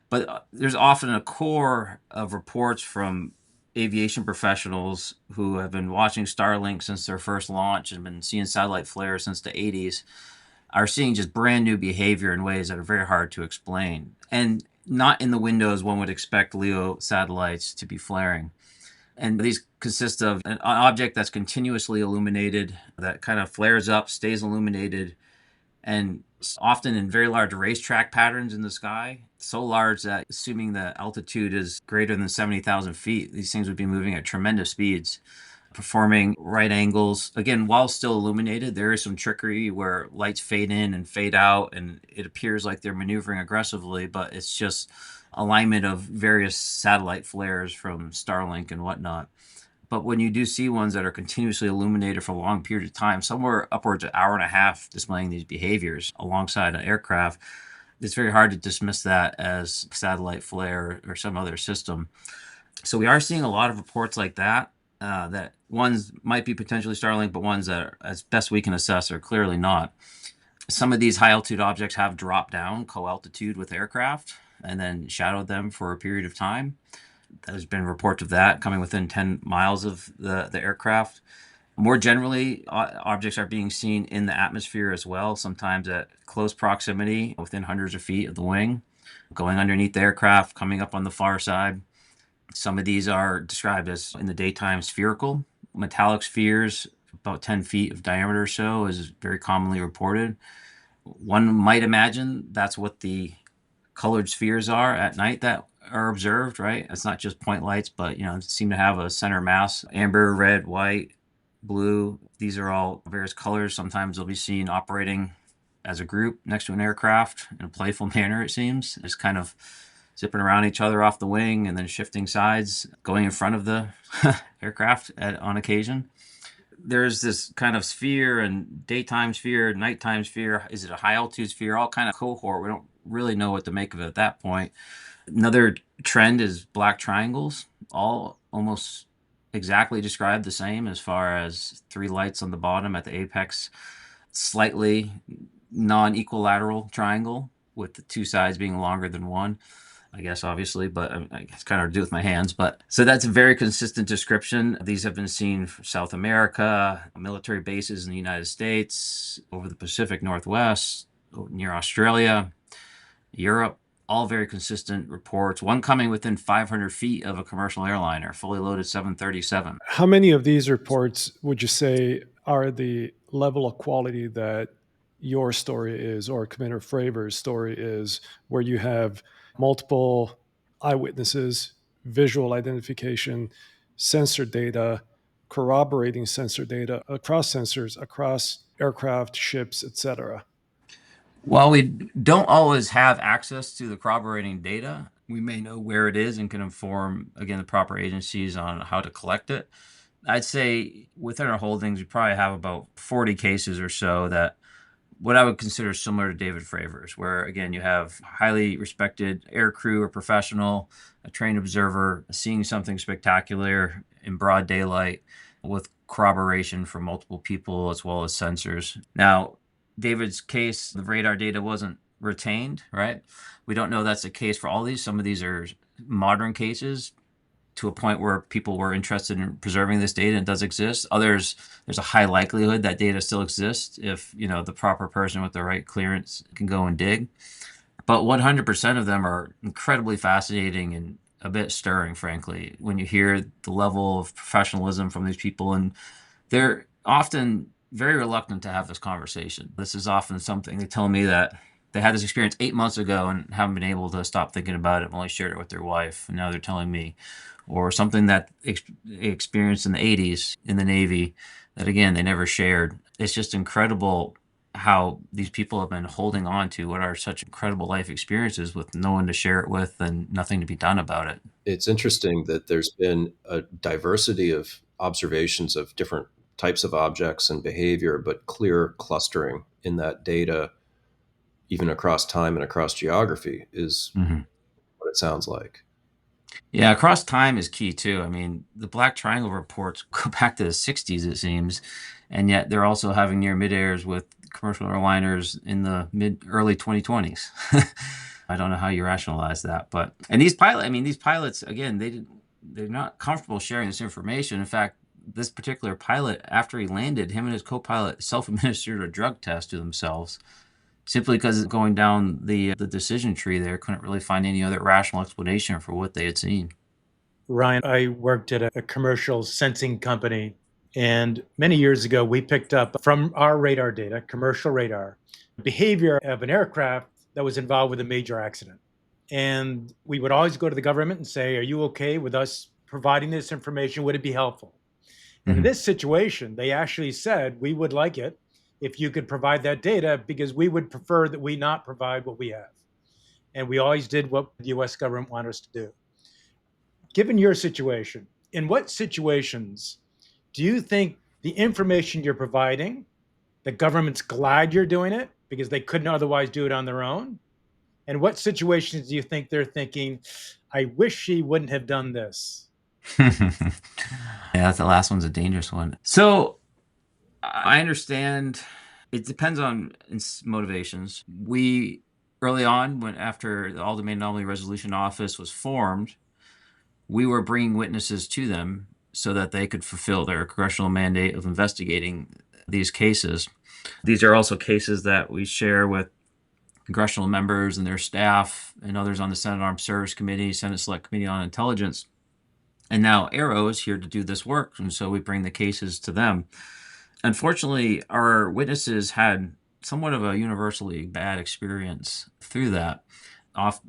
But there's often a core of reports from aviation professionals who have been watching Starlink since their first launch and been seeing satellite flares since the 80s, are seeing just brand new behavior in ways that are very hard to explain. And not in the windows one would expect LEO satellites to be flaring. And these consist of an object that's continuously illuminated, that kind of flares up, stays illuminated, and often in very large racetrack patterns in the sky, so large that assuming the altitude is greater than 70,000 feet, these things would be moving at tremendous speeds, performing right angles. Again, while still illuminated, there is some trickery where lights fade in and fade out, and it appears like they're maneuvering aggressively, but it's just alignment of various satellite flares from Starlink and whatnot. But when you do see ones that are continuously illuminated for a long period of time, somewhere upwards of an hour and a half displaying these behaviors alongside an aircraft, it's very hard to dismiss that as satellite flare or some other system. So we are seeing a lot of reports like that, that ones might be potentially Starlink, but ones that, are, as best we can assess, are clearly not. Some of these high altitude objects have dropped down co-altitude with aircraft and then shadowed them for a period of time. There's been reports of that coming within 10 miles of the aircraft. More generally, objects are being seen in the atmosphere as well, sometimes at close proximity, within hundreds of feet of the wing, going underneath the aircraft, coming up on the far side. Some of these are described as in the daytime spherical. Metallic spheres, about 10 feet of diameter or so, is very commonly reported. One might imagine that's what the colored spheres are at night that are observed, right? It's not just point lights, but seem to have a center mass: amber, red, white, blue. These are all various colors. Sometimes they'll be seen operating as a group next to an aircraft in a playful manner, it seems, just kind of zipping around each other off the wing and then shifting sides, going in front of the aircraft on occasion. There's this kind of sphere and daytime sphere, nighttime sphere. Is it a high altitude sphere? All kind of cohort. We don't really know what to make of it at that point. Another trend is black triangles, all almost exactly described the same as far as three lights on the bottom at the apex, slightly non-equilateral triangle with the two sides being longer than one, I guess, obviously, but I guess kind of do with my hands. But so that's a very consistent description. These have been seen for South America, military bases in the United States, over the Pacific Northwest, near Australia, Europe. All very consistent reports. One coming within 500 feet of a commercial airliner, fully loaded 737. How many of these reports would you say are the level of quality that your story is, or Commander Fravor's story is, where you have multiple eyewitnesses, visual identification, sensor data, corroborating sensor data across sensors, across aircraft, ships, etc. While we don't always have access to the corroborating data, we may know where it is and can inform, again, the proper agencies on how to collect it. I'd say within our holdings, we probably have about 40 cases or so that what I would consider similar to David Fravor's, where again, you have highly respected air crew or professional, a trained observer seeing something spectacular in broad daylight with corroboration from multiple people as well as sensors. Now, David's case, the radar data wasn't retained, right? We don't know that's the case for all these. Some of these are modern cases to a point where people were interested in preserving this data and it does exist. Others, there's a high likelihood that data still exists if, the proper person with the right clearance can go and dig. But 100% of them are incredibly fascinating and a bit stirring, frankly, when you hear the level of professionalism from these people. And they're often very reluctant to have this conversation. This is often something they tell me that they had this experience 8 months ago and haven't been able to stop thinking about it. Only shared it with their wife, and now they're telling me, or something that experienced in the 80s in the Navy that again they never shared. It's just incredible how these people have been holding on to what are such incredible life experiences with no one to share it with and nothing to be done about it. It's interesting that there's been a diversity of observations of different types of objects and behavior, but clear clustering in that data, even across time and across geography, is Mm-hmm. what it sounds like. Yeah, across time is key too. I mean, the Black Triangle reports go back to the 60s, it seems, and yet they're also having near mid-airs with commercial airliners in the early 2020s. I don't know how you rationalize that, but these pilots again, they're not comfortable sharing this information. In fact, this particular pilot, after he landed, him and his co-pilot self-administered a drug test to themselves simply because going down the decision tree there couldn't really find any other rational explanation for what they had seen. Ryan, I worked at a commercial sensing company, and many years ago, we picked up from our radar data, commercial radar, behavior of an aircraft that was involved with a major accident. And we would always go to the government and say, "Are you okay with us providing this information? Would it be helpful?" And in Mhm. this situation, they actually said, "We would like it if you could provide that data because we would prefer that we not provide what we have." And we always did what the US government wanted us to do. Given your situation, in what situations do you think the information you're providing, the government's glad you're doing it because they couldn't otherwise do it on their own? And what situations do you think they're thinking, "I wish she wouldn't have done this"? Yeah, that last one's a dangerous one. So I understand it depends on motivations. We early on, when after the All Domain Anomaly Resolution Office was formed, we were bringing witnesses to them so that they could fulfill their congressional mandate of investigating these cases. These are also cases that we share with congressional members and their staff and others on the Senate Armed Services Committee, Senate Select Committee on Intelligence. And now Aero is here to do this work, and so we bring the cases to them. Unfortunately, our witnesses had somewhat of a universally bad experience through that. Off,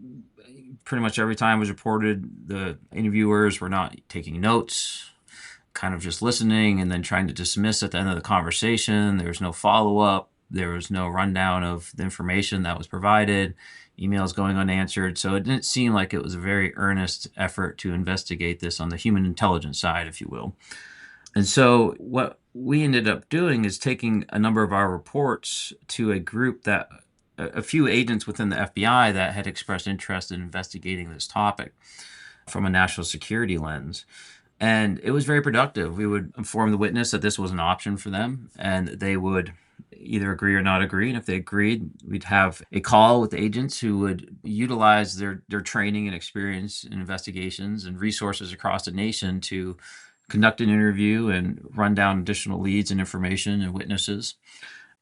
pretty much every time it was reported, the interviewers were not taking notes, kind of just listening and then trying to dismiss at the end of the conversation. There was no follow up. There was no rundown of the information that was provided, emails going unanswered. So it didn't seem like it was a very earnest effort to investigate this on the human intelligence side, if you will. And so what we ended up doing is taking a number of our reports to a group that a few agents within the FBI that had expressed interest in investigating this topic from a national security lens. And it was very productive. We would inform the witness that this was an option for them, and they would either agree or not agree. And if they agreed, we'd have a call with agents who would utilize their training and experience in investigations and resources across the nation to conduct an interview and run down additional leads and information and witnesses.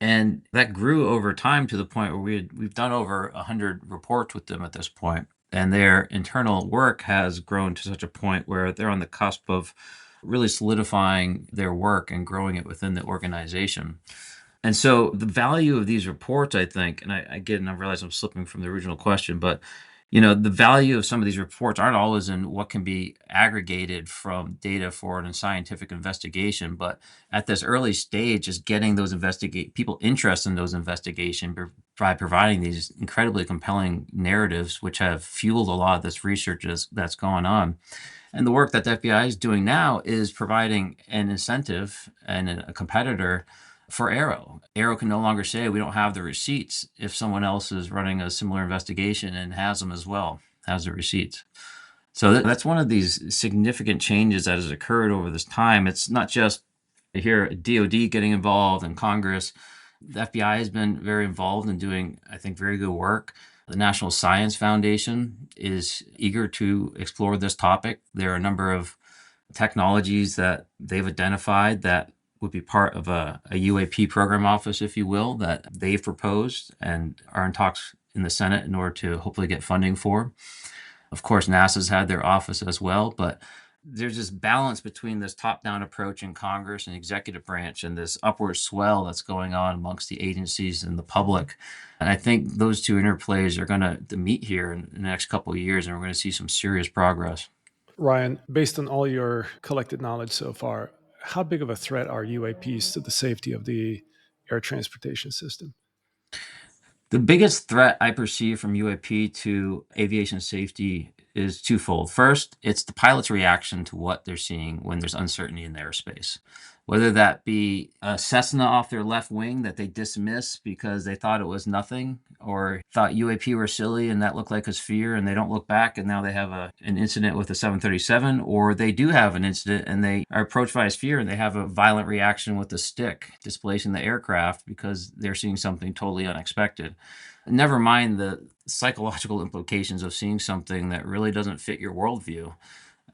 And that grew over time to the point where we've done over 100 reports with them at this point. And their internal work has grown to such a point where they're on the cusp of really solidifying their work and growing it within the organization. And so the value of these reports, I think, and I realize I'm slipping from the original question, but the value of some of these reports aren't always in what can be aggregated from data for an scientific investigation, but at this early stage, is getting those people interested in those investigations by providing these incredibly compelling narratives, which have fueled a lot of this research that's going on. And the work that the FBI is doing now is providing an incentive and a competitor for Arrow. Arrow can no longer say we don't have the receipts if someone else is running a similar investigation and has them as well, has the receipts. So that's one of these significant changes that has occurred over this time. It's not just here DOD getting involved and Congress. The FBI has been very involved in doing, I think, very good work. The National Science Foundation is eager to explore this topic. There are a number of technologies that they've identified that would be part of a UAP program office, if you will, that they've proposed and are in talks in the Senate in order to hopefully get funding for. Of course, NASA's had their office as well, but there's this balance between this top-down approach in Congress and executive branch and this upward swell that's going on amongst the agencies and the public. And I think those two interplays are going to meet here in the next couple of years, and we're going to see some serious progress. Ryan, based on all your collected knowledge so far, how big of a threat are UAPs to the safety of the air transportation system? The biggest threat I perceive from UAP to aviation safety is twofold. First, it's the pilot's reaction to what they're seeing when there's uncertainty in the airspace. Whether that be a Cessna off their left wing that they dismiss because they thought it was nothing, or thought UAP were silly and that looked like a sphere and they don't look back and now they have an incident with a 737, or they do have an incident and they are approached by a sphere and they have a violent reaction with the stick displacing the aircraft because they're seeing something totally unexpected. Never mind the psychological implications of seeing something that really doesn't fit your worldview.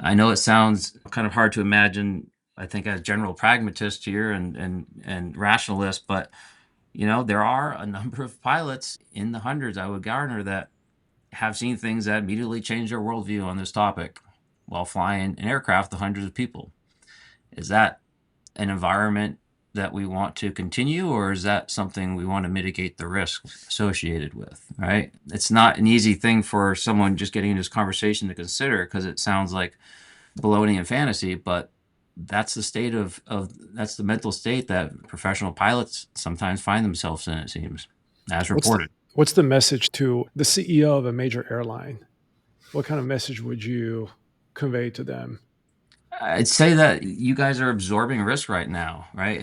I know it sounds kind of hard to imagine, I think, as general pragmatist here and rationalist, but there are a number of pilots in the hundreds, I would garner, that have seen things that immediately change their worldview on this topic while flying an aircraft with hundreds of people. Is that an environment that we want to continue, or is that something we want to mitigate the risk associated with, right? It's not an easy thing for someone just getting into this conversation to consider, because it sounds like baloney and fantasy, but that's that's the mental state that professional pilots sometimes find themselves in, it seems, as reported. What's the message to the CEO of a major airline? What kind of message would you convey to them? I'd say that you guys are absorbing risk right now, right?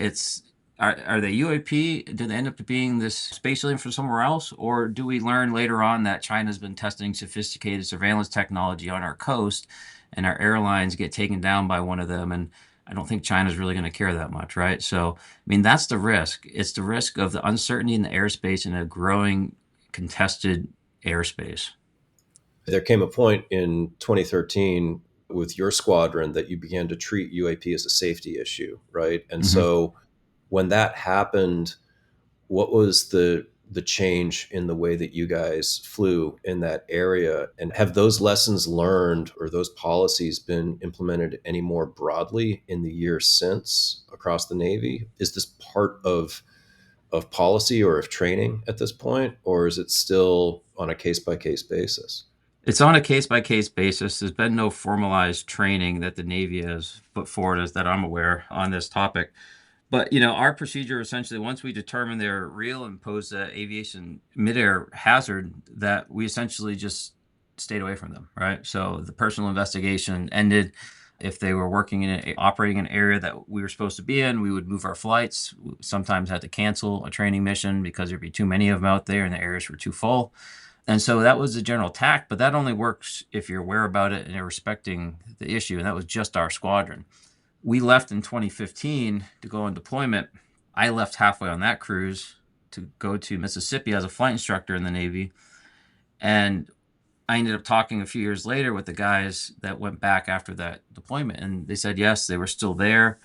Are they UAP? Do they end up being this space alien from somewhere else? Or do we learn later on that China's been testing sophisticated surveillance technology on our coast and our airlines get taken down by one of them? And I don't think China's really going to care that much, right? So, that's the risk. It's the risk of the uncertainty in the airspace in a growing contested airspace. There came a point in 2013 with your squadron that you began to treat UAP as a safety issue, right? And so when that happened, what was the change in the way that you guys flew in that area? And have those lessons learned or those policies been implemented any more broadly in the years since across the Navy? Is this part of policy or of training at this point, or is it still on a case-by-case basis? It's on a case-by-case basis. There's been no formalized training that the Navy has put forward, as that I'm aware, on this topic. But, our procedure essentially, once we determine they're real and pose an aviation midair hazard, that we essentially just stayed away from them, right? So the personal investigation ended. If they were operating in an area that we were supposed to be in, we would move our flights. We sometimes had to cancel a training mission because there'd be too many of them out there and the areas were too full. And so that was the general tack, but that only works if you're aware about it and you're respecting the issue. And that was just our squadron. We left in 2015 to go on deployment. I left halfway on that cruise to go to Mississippi as a flight instructor in the Navy. And I ended up talking a few years later with the guys that went back after that deployment. And they said, yes, they were still there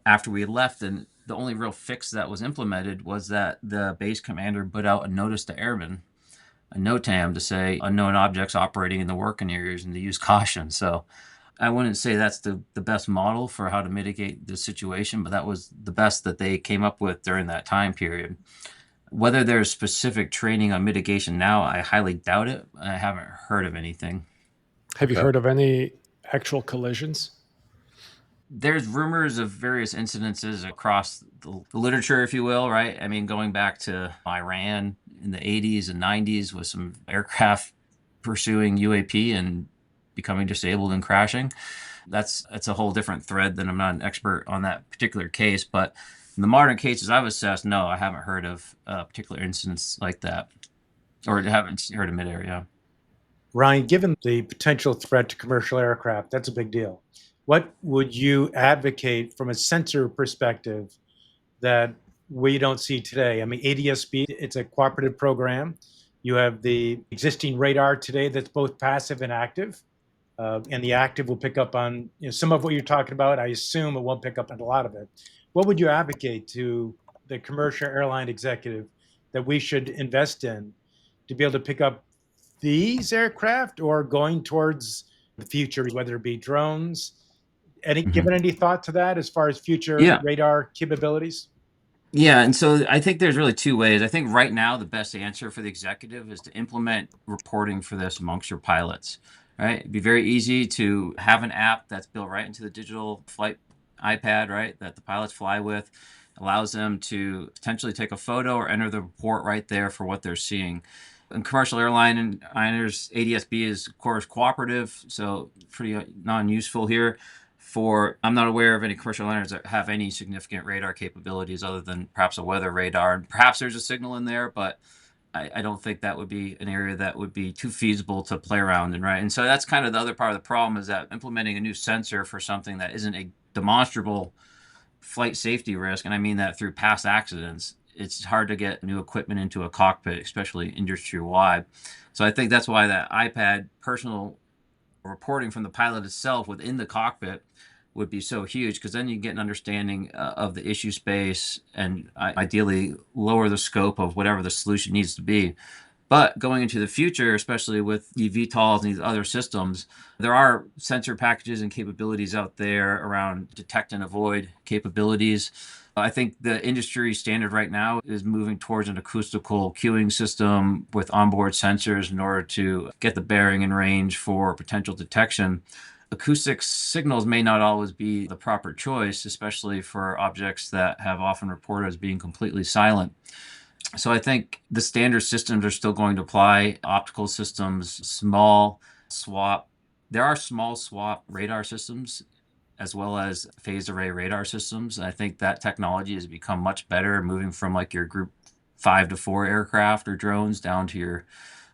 after we had left. And the only real fix that was implemented was that the base commander put out a notice to airmen, a NOTAM, to say unknown objects operating in the working areas and to use caution. So I wouldn't say that's the best model for how to mitigate the situation, but that was the best that they came up with during that time period. Whether there's specific training on mitigation now, I highly doubt it. I haven't heard of anything. Have you Okay. heard of any actual collisions? There's rumors of various incidences across the literature, if you will, right? I mean, going back to Iran in the 80s and 90s with some aircraft pursuing UAP and becoming disabled and crashing. That's a whole different thread than I'm not an expert on that particular case. But in the modern cases I've assessed, no, I haven't heard of particular incidents like that, or haven't heard of midair. Yeah. Ryan, given the potential threat to commercial aircraft, that's a big deal. What would you advocate from a sensor perspective that we don't see today? I mean, ADS-B, it's a cooperative program. You have the existing radar today that's both passive and active. And the active will pick up on some of what you're talking about. I assume it won't pick up on a lot of it. What would you advocate to the commercial airline executive that we should invest in to be able to pick up these aircraft or going towards the future, whether it be drones? Mhm. Given any thought to that as far as future Yeah. radar capabilities? Yeah, and so I think there's really two ways. I think right now the best answer for the executive is to implement reporting for this amongst your pilots. Right? It'd be very easy to have an app that's built right into the digital flight iPad, right, that the pilots fly with, allows them to potentially take a photo or enter the report right there for what they're seeing. In commercial airliners, ADS-B is of course cooperative, so pretty non-useful here. I'm not aware of any commercial airliners that have any significant radar capabilities other than perhaps a weather radar. And perhaps there's a signal in there, but I don't think that would be an area that would be too feasible to play around in, right? And so that's kind of the other part of the problem, is that implementing a new sensor for something that isn't a demonstrable flight safety risk, and I mean that through past accidents, it's hard to get new equipment into a cockpit, especially industry wide. So I think that's why that iPad personal reporting from the pilot itself within the cockpit would be so huge, because then you get an understanding of the issue space and ideally lower the scope of whatever the solution needs to be. But going into the future, especially with eVTOLs and these other systems, there are sensor packages and capabilities out there around detect and avoid capabilities. I think the industry standard right now is moving towards an acoustical cueing system with onboard sensors in order to get the bearing and range for potential detection. Acoustic signals may not always be the proper choice, especially for objects that have often reported as being completely silent. So I think the standard systems are still going to apply. Optical systems, small swap. There are small swap radar systems as well as phased array radar systems. And I think that technology has become much better, moving from like your group 5 to 4 aircraft or drones down to your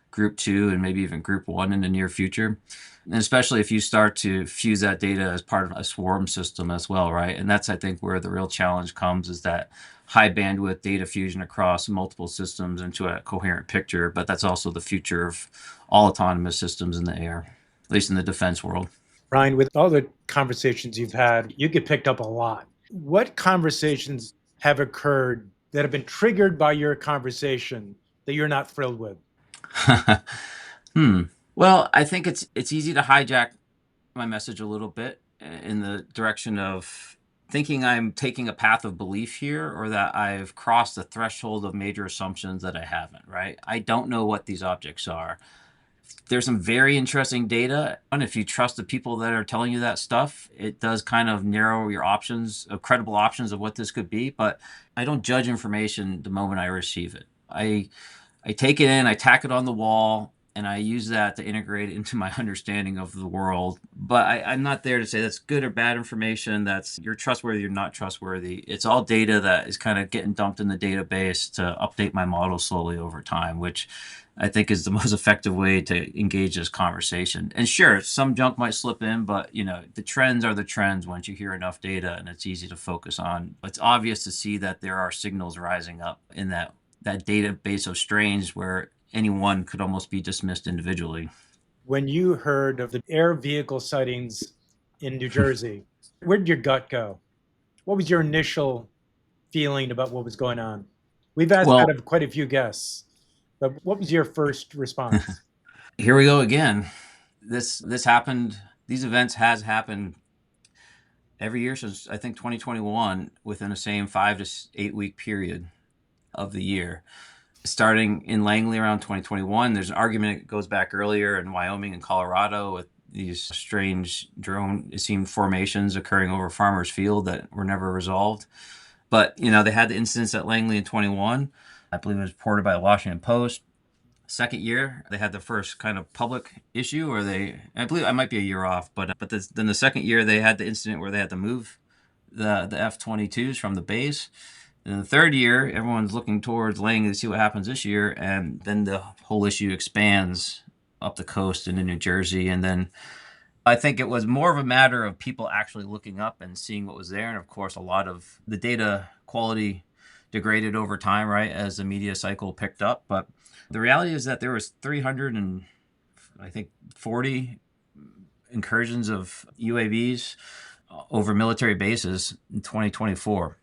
group 2 and maybe even group 1 in the near future. And especially if you start to fuse that data as part of a swarm system as well, right? And that's, I think, where the real challenge comes, is that high bandwidth data fusion across multiple systems into a coherent picture. But that's also the future of all autonomous systems in the air, at least in the defense world. Ryan, with all the conversations you've had, you get picked up a lot. What conversations have occurred that have been triggered by your conversation that you're not thrilled with? Hmm. Well, I think it's easy to hijack my message a little bit in the direction of thinking I'm taking a path of belief here, or that I've crossed the threshold of major assumptions that I haven't, right? I don't know what these objects are. There's some very interesting data, and if you trust the people that are telling you that stuff, it does kind of narrow your options, credible options of what this could be. But I don't judge information the moment I receive it. I take it in, I tack it on the wall, and I use that to integrate it into my understanding of the world. But I'm not there to say that's good or bad information, that's you're trustworthy, you're not trustworthy. It's all data that is kind of getting dumped in the database to update my model slowly over time, which I think is the most effective way to engage this conversation. And sure, some junk might slip in, but the trends are the trends once you hear enough data, and it's easy to focus on. It's obvious to see that there are signals rising up in that database of strange where anyone could almost be dismissed individually. When you heard of the air vehicle sightings in New Jersey, where did your gut go? What was your initial feeling about what was going on? We've asked that Well, of quite a few guests, but what was your first response? here we go again. This happened These events has happened every year since I think 2021 within the same 5 to 8 week period of the year. Starting in Langley around 2021, there's an argument that goes back earlier in Wyoming and Colorado with these strange drone, it seemed, formations occurring over farmers' field that were never resolved. But, they had the incidents at Langley in 21. I believe it was reported by the Washington Post. Second year, they had the first kind of public issue, or I believe I might be a year off, but then the second year they had the incident where they had to move the F-22s from the base. And the third year, everyone's looking towards Langley to see what happens this year, and then the whole issue expands up the coast into New Jersey. And then I think it was more of a matter of people actually looking up and seeing what was there. And of course, a lot of the data quality degraded over time, right, as the media cycle picked up. But the reality is that there was 300 and I think 40 incursions of UAVs over military bases in 2024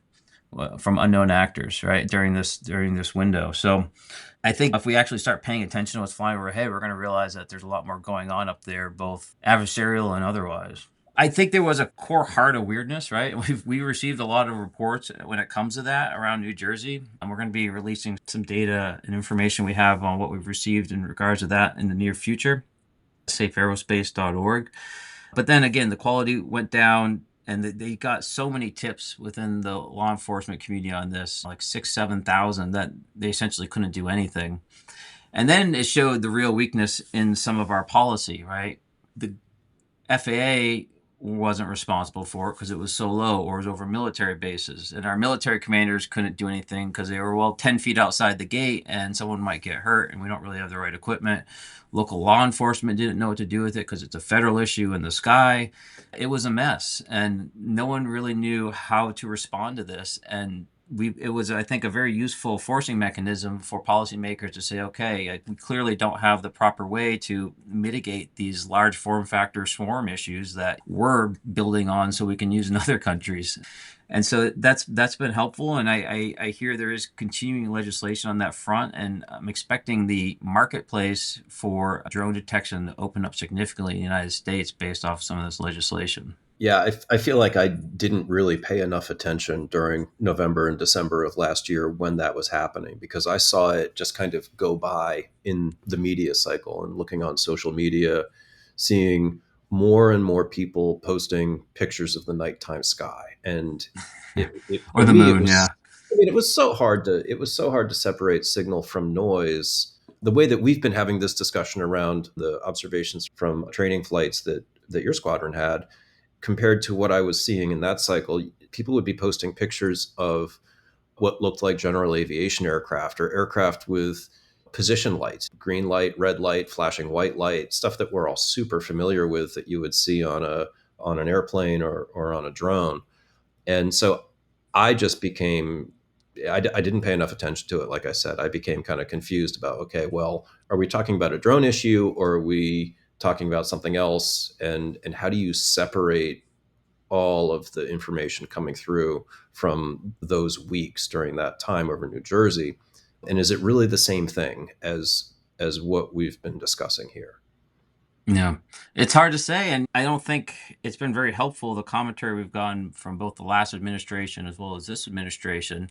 from unknown actors, right, during this window. So I think if we actually start paying attention to what's flying overhead, we're going to realize that there's a lot more going on up there, both adversarial and otherwise. I think there was a core heart of weirdness, right? We received a lot of reports when it comes to that around New Jersey, and we're going to be releasing some data and information we have on what we've received in regards to that in the near future, safeaerospace.org. But then again, the quality went down, and they got so many tips within the law enforcement community on this, like 7,000, that they essentially couldn't do anything. And then it showed the real weakness in some of our policy, right? The FAA wasn't responsible for it because it was so low, or it was over military bases. And our military commanders couldn't do anything because they were, 10 feet outside the gate and someone might get hurt and we don't really have the right equipment. Local law enforcement didn't know what to do with it because it's a federal issue in the sky. It was a mess, and no one really knew how to respond to this. And it was, I think, a very useful forcing mechanism for policymakers to say, okay, we clearly don't have the proper way to mitigate these large form factor swarm issues that we're building on so we can use in other countries. And so that's been helpful. And I hear there is continuing legislation on that front. And I'm expecting the marketplace for drone detection to open up significantly in the United States based off some of this legislation. Yeah, I feel like I didn't really pay enough attention during November and December of last year when that was happening, because I saw it just kind of go by in the media cycle and looking on social media, seeing more and more people posting pictures of the nighttime sky. And Or for the me, it moon, yeah. was, I mean, it was so hard to separate signal from noise. The way that we've been having this discussion around the observations from training flights that your squadron had, compared to what I was seeing in that cycle, people would be posting pictures of what looked like general aviation aircraft, or aircraft with position lights, green light, red light, flashing white light, stuff that we're all super familiar with that you would see on an airplane or on a drone. And so I just became, I didn't pay enough attention to it. Like I said, I became kind of confused about, okay, well, are we talking about a drone issue, or are we talking about something else? And how do you separate all of the information coming through from those weeks during that time over New Jersey? And is it really the same thing as what we've been discussing here? Yeah, it's hard to say, and I don't think it's been very helpful. The commentary we've gotten from both the last administration as well as this administration,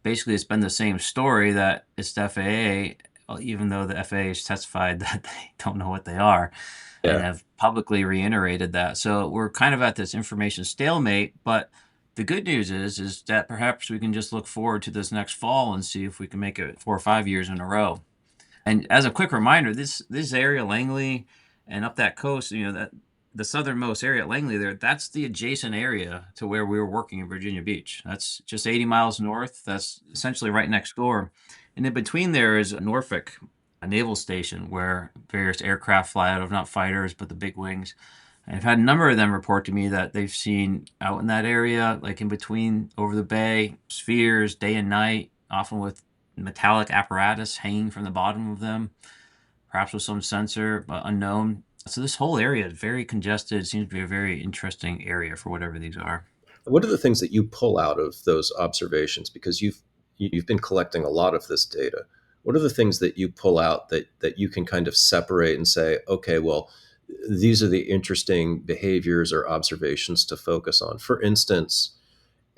basically, it's been the same story, that it's the FAA, even though the FAA has testified that they don't know what they are and Yeah. have publicly reiterated that. So we're kind of at this information stalemate. But the good news is that perhaps we can just look forward to this next fall and see if we can make it 4 or 5 years in a row. And as a quick reminder, this area, Langley, and up that coast, that the southernmost area at Langley there, that's the adjacent area to where we were working in Virginia Beach. That's just 80 miles north. That's essentially right next door. And in between there is Norfolk, a naval station where various aircraft fly out of, not fighters, but the big wings. And I've had a number of them report to me that they've seen out in that area, like in between over the bay, spheres day and night, often with metallic apparatus hanging from the bottom of them, perhaps with some sensor, but unknown. So this whole area is very congested. It seems to be a very interesting area for whatever these are. What are the things that you pull out of those observations? Because you've been collecting a lot of this data. What are the things that you pull out that you can kind of separate and say, okay, well, these are the interesting behaviors or observations to focus on. For instance,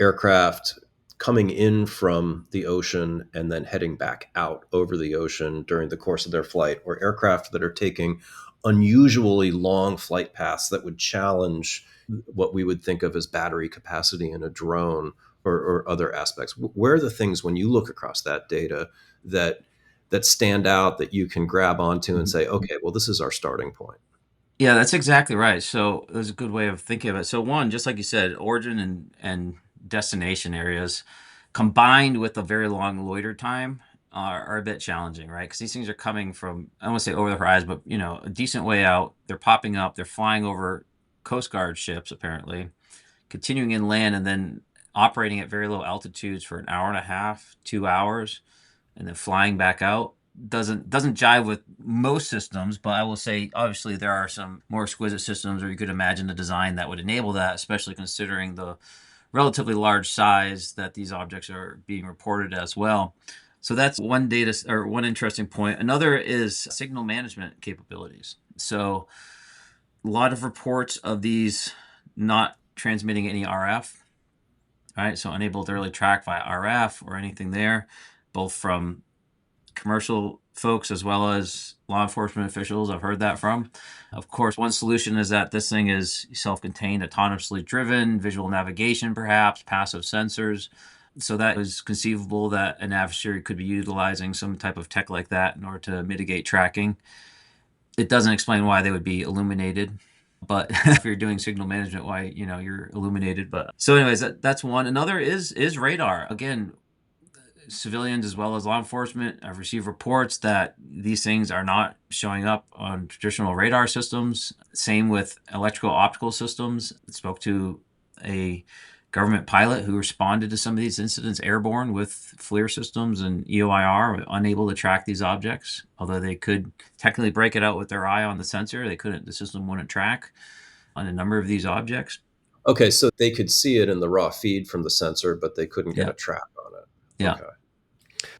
aircraft coming in from the ocean and then heading back out over the ocean during the course of their flight, or aircraft that are taking unusually long flight paths that would challenge what we would think of as battery capacity in a drone, or other aspects. Where are the things, when you look across that data, that stand out, that you can grab onto and say, okay, well, this is our starting point? Yeah, that's exactly right. So there's a good way of thinking of it. So one, just like you said, origin and destination areas combined with a very long loiter time are a bit challenging, right? Because these things are coming from, I don't want to say over the horizon, but a decent way out. They're popping up. They're flying over Coast Guard ships, apparently, continuing inland, and then operating at very low altitudes for an hour and a half, 2 hours, and then flying back out doesn't jive with most systems. But I will say, obviously, there are some more exquisite systems, or you could imagine a design that would enable that, especially considering the relatively large size that these objects are being reported as well. So that's one data, or one interesting point. Another is signal management capabilities. So a lot of reports of these not transmitting any RF, right? So unable to really track via RF or anything there, both from commercial folks as well as law enforcement officials I've heard that from. Of course, one solution is that this thing is self-contained, autonomously driven, visual navigation perhaps, passive sensors. So that is conceivable that an adversary could be utilizing some type of tech like that in order to mitigate tracking. It doesn't explain why they would be illuminated, but if you're doing signal management, why you're illuminated. But so anyways, that's one. Another is radar. Again, civilians as well as law enforcement have received reports that these things are not showing up on traditional radar systems. Same with electrical optical systems. I spoke to a government pilot who responded to some of these incidents airborne with FLIR systems and EOIR, unable to track these objects. Although they could technically break it out with their eye on the sensor, the system wouldn't track on a number of these objects. Okay, so they could see it in the raw feed from the sensor, but they couldn't get Yeah. a track on it. Yeah. Okay.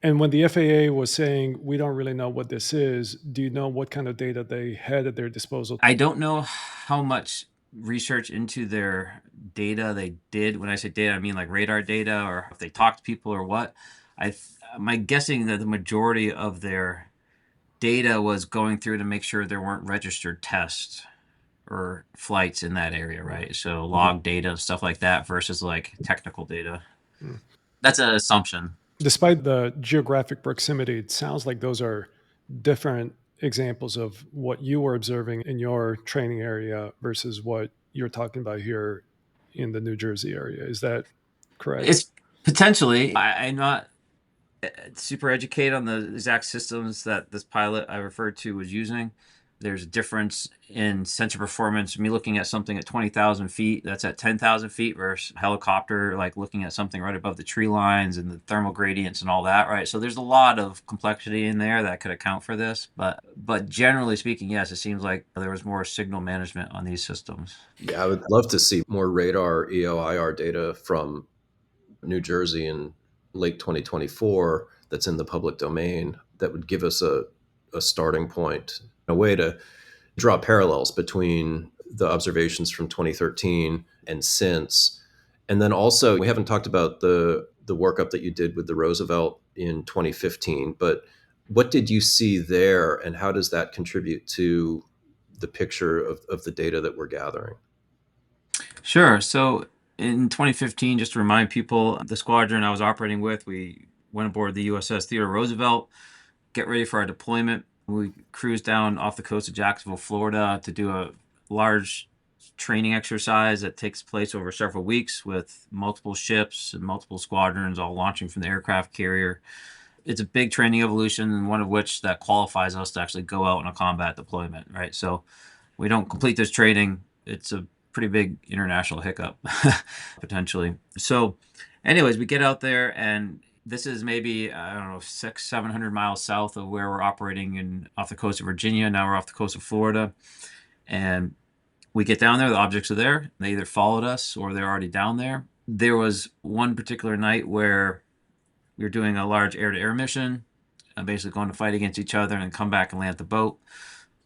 And when the FAA was saying, we don't really know what this is, do you know what kind of data they had at their disposal? I don't know how much research into their data they did. When I say data, I mean like radar data, or if they talked to people or what. My guessing that the majority of their data was going through to make sure there weren't registered tests or flights in that area, right? So log data, stuff like that, versus like technical data. Mm. That's an assumption. Despite the geographic proximity, it sounds like those are different examples of what you were observing in your training area versus what you're talking about here in the New Jersey area. Is that correct? It's potentially, I'm not super educated on the exact systems that this pilot I referred to was using. There's a difference in sensor performance. Me looking at something at 20,000 feet, that's at 10,000 feet, versus helicopter, like looking at something right above the tree lines and the thermal gradients and all that, right? So there's a lot of complexity in there that could account for this. But generally speaking, yes, it seems like there was more signal management on these systems. Yeah, I would love to see more radar EOIR data from New Jersey in late 2024 that's in the public domain, that would give us a starting point, a way to draw parallels between the observations from 2013 and since. And then also, we haven't talked about the workup that you did with the Roosevelt in 2015, but what did you see there, and how does that contribute to the picture of the data that we're gathering? Sure. So in 2015, just to remind people, the squadron I was operating with, we went aboard the USS Roosevelt, get ready for our deployment. We cruised down off the coast of Jacksonville, Florida, to do a large training exercise that takes place over several weeks with multiple ships and multiple squadrons all launching from the aircraft carrier. It's a big training evolution, and one of which that qualifies us to actually go out on a combat deployment, right? So we don't complete this training, it's a pretty big international hiccup potentially. So anyways, we get out there, and this is maybe, I don't know, 600-700 miles south of where we're operating off the coast of Virginia. Now we're off the coast of Florida, and we get down there, the objects are there. They either followed us or they're already down there. There was one particular night where we were doing a large air-to-air mission, basically going to fight against each other and come back and land the boat.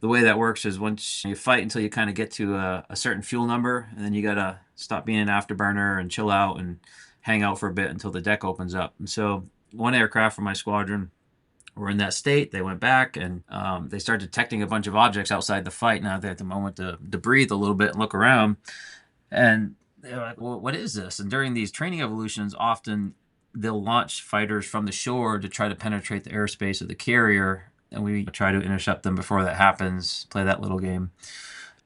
the way that works is once you fight until you kind of get to a certain fuel number, and then you got to stop being an afterburner and chill out and hang out for a bit until the deck opens up. And so one aircraft from my squadron were in that state. They went back and they started detecting a bunch of objects outside the fight. Now they had the moment to breathe a little bit and look around. And they're like, well, what is this? And during these training evolutions, often they'll launch fighters from the shore to try to penetrate the airspace of the carrier. And we try to intercept them before that happens, play that little game.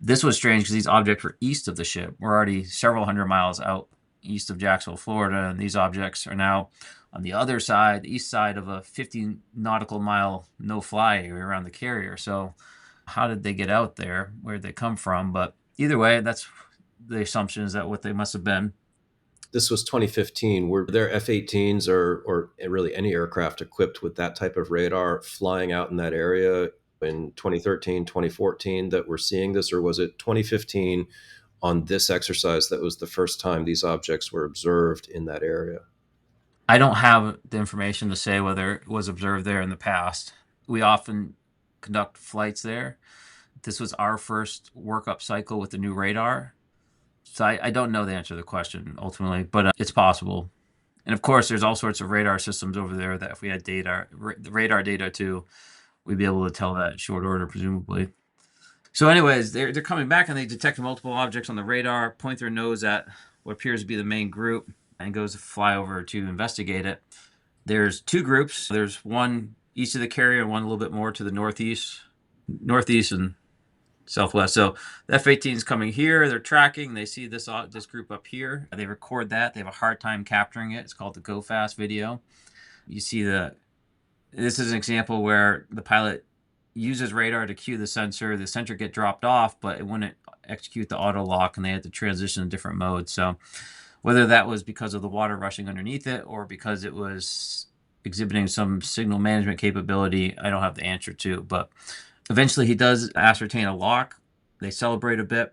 This was strange because these objects were east of the ship. We're already several hundred miles out east of Jacksonville, Florida. And these objects are now on the other side, the east side of a 50 nautical mile no-fly area around the carrier. So how did they get out there? Where did they come from? But either way, that's the assumption is that what they must have been. This was 2015. Were there F-18s or really any aircraft equipped with that type of radar flying out in that area in 2013, 2014 that we're seeing this? Or was it 2015 on this exercise that was the first time these objects were observed in that area? I don't have the information to say whether it was observed there in the past. We often conduct flights there. This was our first workup cycle with the new radar. So I don't know the answer to the question ultimately, but it's possible. And of course, there's all sorts of radar systems over there that if we had data, the radar data too, we'd be able to tell that in short order, presumably. So anyways, they're coming back and they detect multiple objects on the radar, point their nose at what appears to be the main group, and goes to fly over to investigate it. There's two groups. There's one east of the carrier and one a little bit more to the northeast and southwest. So the F-18 is coming here. They're tracking. They see this group up here. They record that. They have a hard time capturing it. It's called the Go Fast video. You see this is an example where the pilot uses radar to cue the sensor. The sensor get dropped off, but it wouldn't execute the auto lock, and they had to transition to different modes. So whether that was because of the water rushing underneath it or because it was exhibiting some signal management capability, I don't have the answer to. But eventually he does ascertain a lock. They celebrate a bit.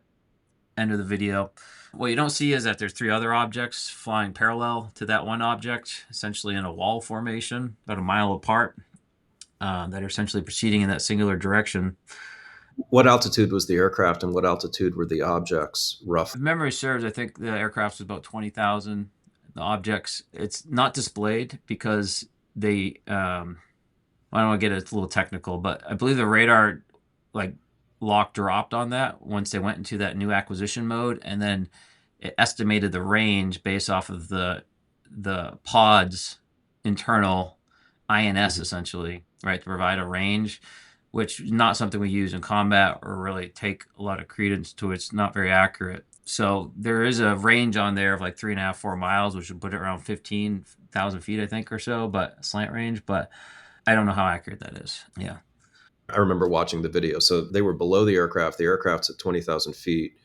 End of the video. What you don't see is that there's three other objects flying parallel to that one object, essentially in a wall formation, about a mile apart, that are essentially proceeding in that singular direction. What altitude was the aircraft and what altitude were the objects, rough? If memory serves, I think the aircraft was about 20,000. The objects, it's not displayed because they, I don't want to get it a little technical, but I believe the radar lock dropped on that once they went into that new acquisition mode, and then it estimated the range based off of the pod's internal INS essentially, right, to provide a range, which is not something we use in combat or really take a lot of credence to. It's not very accurate. So there is a range on there of like 3.5, 4 miles, which would put it around 15,000 feet, I think, or so, but slant range. But I don't know how accurate that is. Yeah. I remember watching the video. So they were below the aircraft. The aircraft's at 20,000 feet.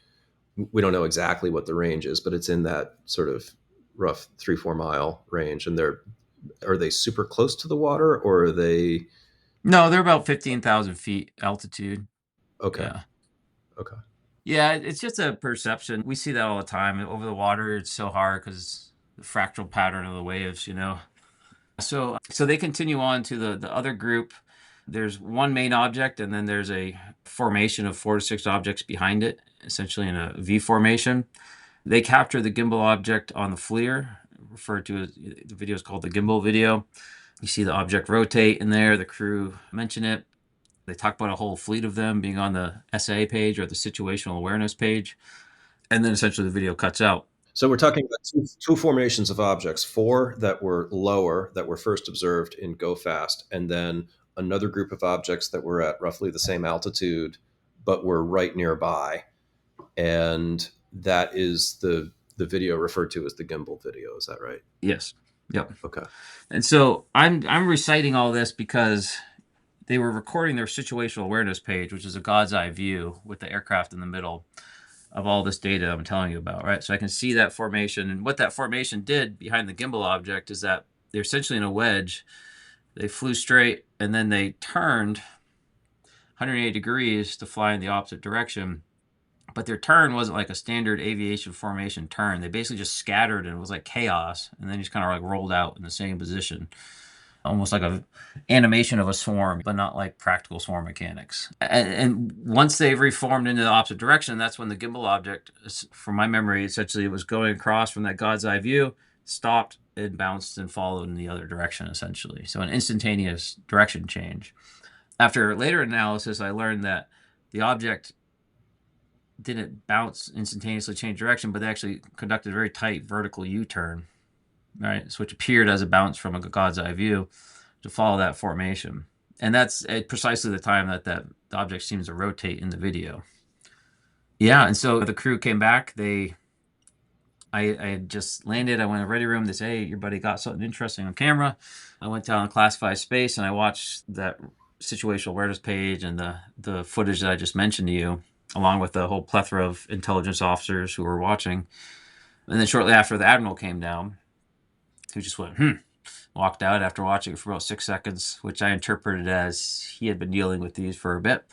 We don't know exactly what the range is, but it's in that sort of rough 3-4 mile range. And are they super close to the water, or are they? No, they're about 15,000 feet altitude. Okay. Yeah. Okay. Yeah, it's just a perception. We see that all the time. Over the water, it's so hard because the fractal pattern of the waves, you know. So they continue on to the other group. There's one main object, and then there's a formation of 4 to 6 objects behind it, essentially in a V formation. They capture the gimbal object on the FLIR, referred to as, the video is called the gimbal video. You see the object rotate in there. The crew mention it. They talk about a whole fleet of them being on the SA page or the situational awareness page. And then essentially the video cuts out. So we're talking about two formations of objects, 4 that were lower, that were first observed in Go Fast, and then another group of objects that were at roughly the same altitude, but were right nearby. And that is the video referred to as the gimbal video. Is that right? Yes. Yep. Okay. And so I'm reciting all this because they were recording their situational awareness page, which is a God's eye view with the aircraft in the middle of all this data I'm telling you about, right? So I can see that formation. And what that formation did behind the gimbal object is that they're essentially in a wedge. They flew straight, and then they turned 180 degrees to fly in the opposite direction. But their turn wasn't like a standard aviation formation turn. They basically just scattered, and it was like chaos, and then just kind of like rolled out in the same position. almost like a animation of a swarm, but not like practical swarm mechanics. And once they've reformed into the opposite direction, that's when the gimbal object, from my memory, essentially it was going across from that God's eye view, stopped, and bounced and followed in the other direction, essentially. So an instantaneous direction change. After later analysis, I learned that the object didn't bounce instantaneously change direction, but they actually conducted a very tight vertical U-turn, right? So which appeared as a bounce from a God's eye view to follow that formation. And that's at precisely the time that the object seems to rotate in the video. Yeah, and so the crew came back. I had just landed. I went in the ready room. They say, hey, your buddy got something interesting on camera. I went down to classified space and I watched that situational awareness page and the footage that I just mentioned to you, along with the whole plethora of intelligence officers who were watching. And then shortly after, the admiral came down, who just went, walked out after watching it for about 6 seconds, which I interpreted as he had been dealing with these for a bit.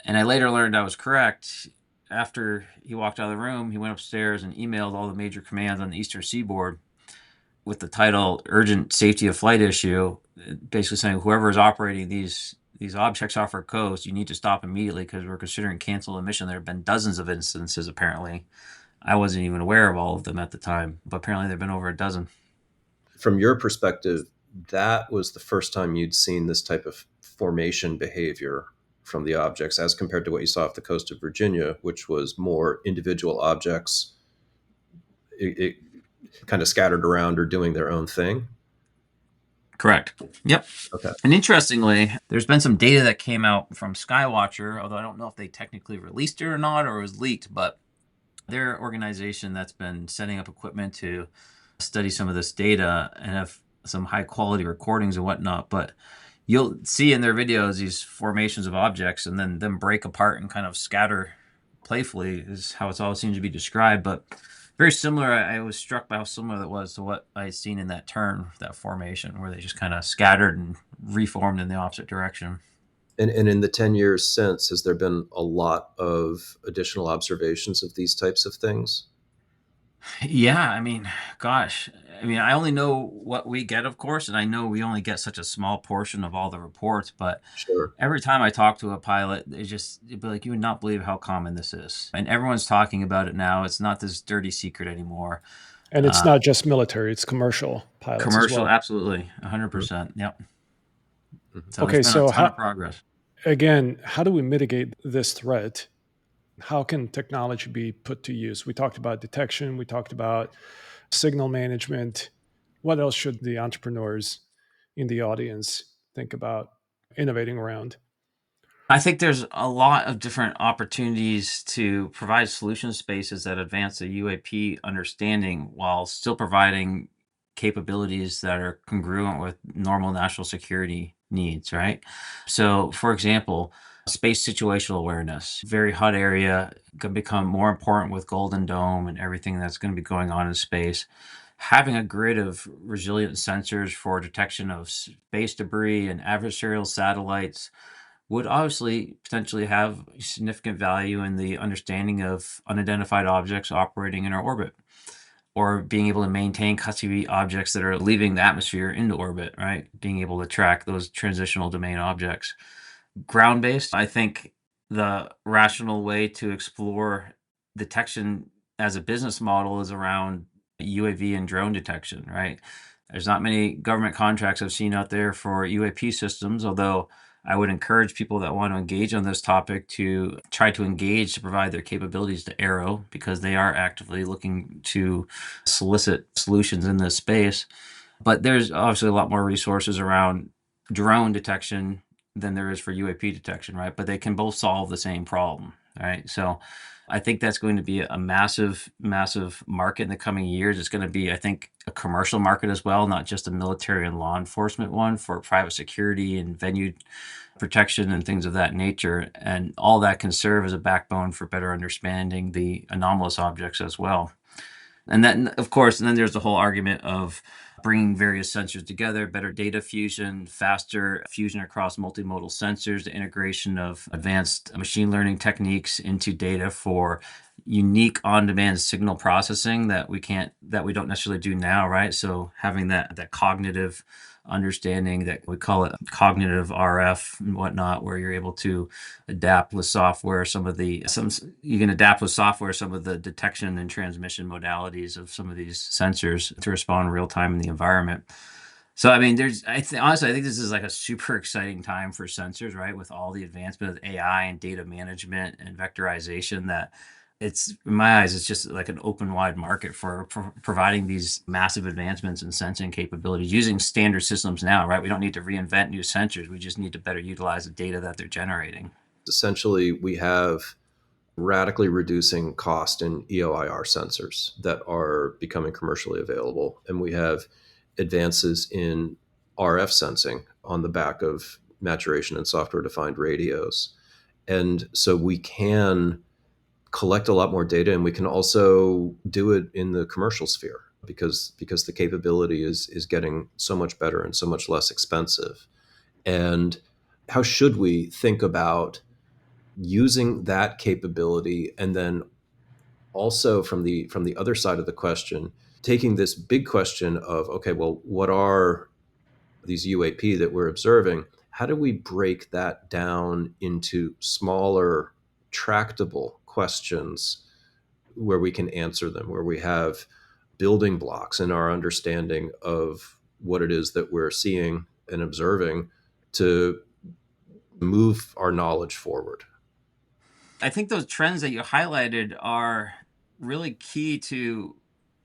And I later learned I was correct. After he walked out of the room, he went upstairs and emailed all the major commands on the Eastern Seaboard with the title Urgent Safety of Flight Issue, basically saying whoever is operating these objects off our coast, you need to stop immediately because we're considering cancel a mission. There have been dozens of instances, apparently. I wasn't even aware of all of them at the time, but apparently there have been over a dozen. From your perspective, that was the first time you'd seen this type of formation behavior from the objects as compared to what you saw off the coast of Virginia, which was more individual objects it kind of scattered around or doing their own thing. Correct. Yep. Okay. And interestingly, there's been some data that came out from Skywatcher, although I don't know if they technically released it or not, or it was leaked, but their organization that's been setting up equipment to study some of this data and have some high quality recordings and whatnot. But you'll see in their videos these formations of objects and then them break apart and kind of scatter playfully is how it's all seems to be described. But very similar. I was struck by how similar that was to what I had seen in that turn, that formation, where they just kind of scattered and reformed in the opposite direction. And in the 10 years since, has there been a lot of additional observations of these types of things? Yeah, I mean, gosh, I only know what we get, of course, and I know we only get such a small portion of all the reports, but Sure. every time I talk to a pilot, it'd be like, you would not believe how common this is. And everyone's talking about it now. It's not this dirty secret anymore. And it's not just military, it's commercial pilots Commercial, as well. absolutely, 100%. Yep. So Okay, there's been so a ton of progress. Again, how do we mitigate this threat? How can technology be put to use? We talked about detection, we talked about signal management. What else should the entrepreneurs in the audience think about innovating around? I think there's a lot of different opportunities to provide solution spaces that advance the UAP understanding while still providing capabilities that are congruent with normal national security needs, right? So, for example, space situational awareness, very hot area, can become more important with Golden Dome and everything that's going to be going on in space. Having a grid of resilient sensors for detection of space debris and adversarial satellites would obviously potentially have significant value in the understanding of unidentified objects operating in our orbit or being able to maintain custody objects that are leaving the atmosphere into orbit, right? Being able to track those transitional domain objects. Ground based, I think the rational way to explore detection as a business model is around UAV and drone detection, right? There's not many government contracts I've seen out there for UAP systems, although I would encourage people that want to engage on this topic to try to engage to provide their capabilities to Aero because they are actively looking to solicit solutions in this space. But there's obviously a lot more resources around drone detection than there is for UAP detection, right? But they can both solve the same problem, right? So I think that's going to be a massive, massive market in the coming years. It's going to be, I think, a commercial market as well, not just a military and law enforcement one for private security and venue protection and things of that nature. And all that can serve as a backbone for better understanding the anomalous objects as well. And then, of course, and then there's the whole argument of bringing various sensors together, better data fusion, faster fusion across multimodal sensors, the integration of advanced machine learning techniques into data for unique on-demand signal processing that we don't necessarily do now, right? So having that cognitive understanding, that we call it cognitive RF and whatnot, where you're able to adapt with software you can adapt with software some of the detection and transmission modalities of some of these sensors to respond in real time in the environment. So I mean, honestly, I think this is like a super exciting time for sensors, right? With all the advancement of AI and data management and vectorization, that it's in my eyes, it's just like an open wide market for providing these massive advancements in sensing capabilities using standard systems now, right? We don't need to reinvent new sensors. We just need to better utilize the data that they're generating. Essentially, we have radically reducing cost in EOIR sensors that are becoming commercially available. And we have advances in RF sensing on the back of maturation and software defined radios. And so we can collect a lot more data, and we can also do it in the commercial sphere because the capability is getting so much better and so much less expensive. And how should we think about using that capability, and then also from the other side of the question, taking this big question of, okay, well, what are these UAP that we're observing? How do we break that down into smaller, tractable questions where we can answer them, where we have building blocks in our understanding of what it is that we're seeing and observing to move our knowledge forward? I think those trends that you highlighted are really key to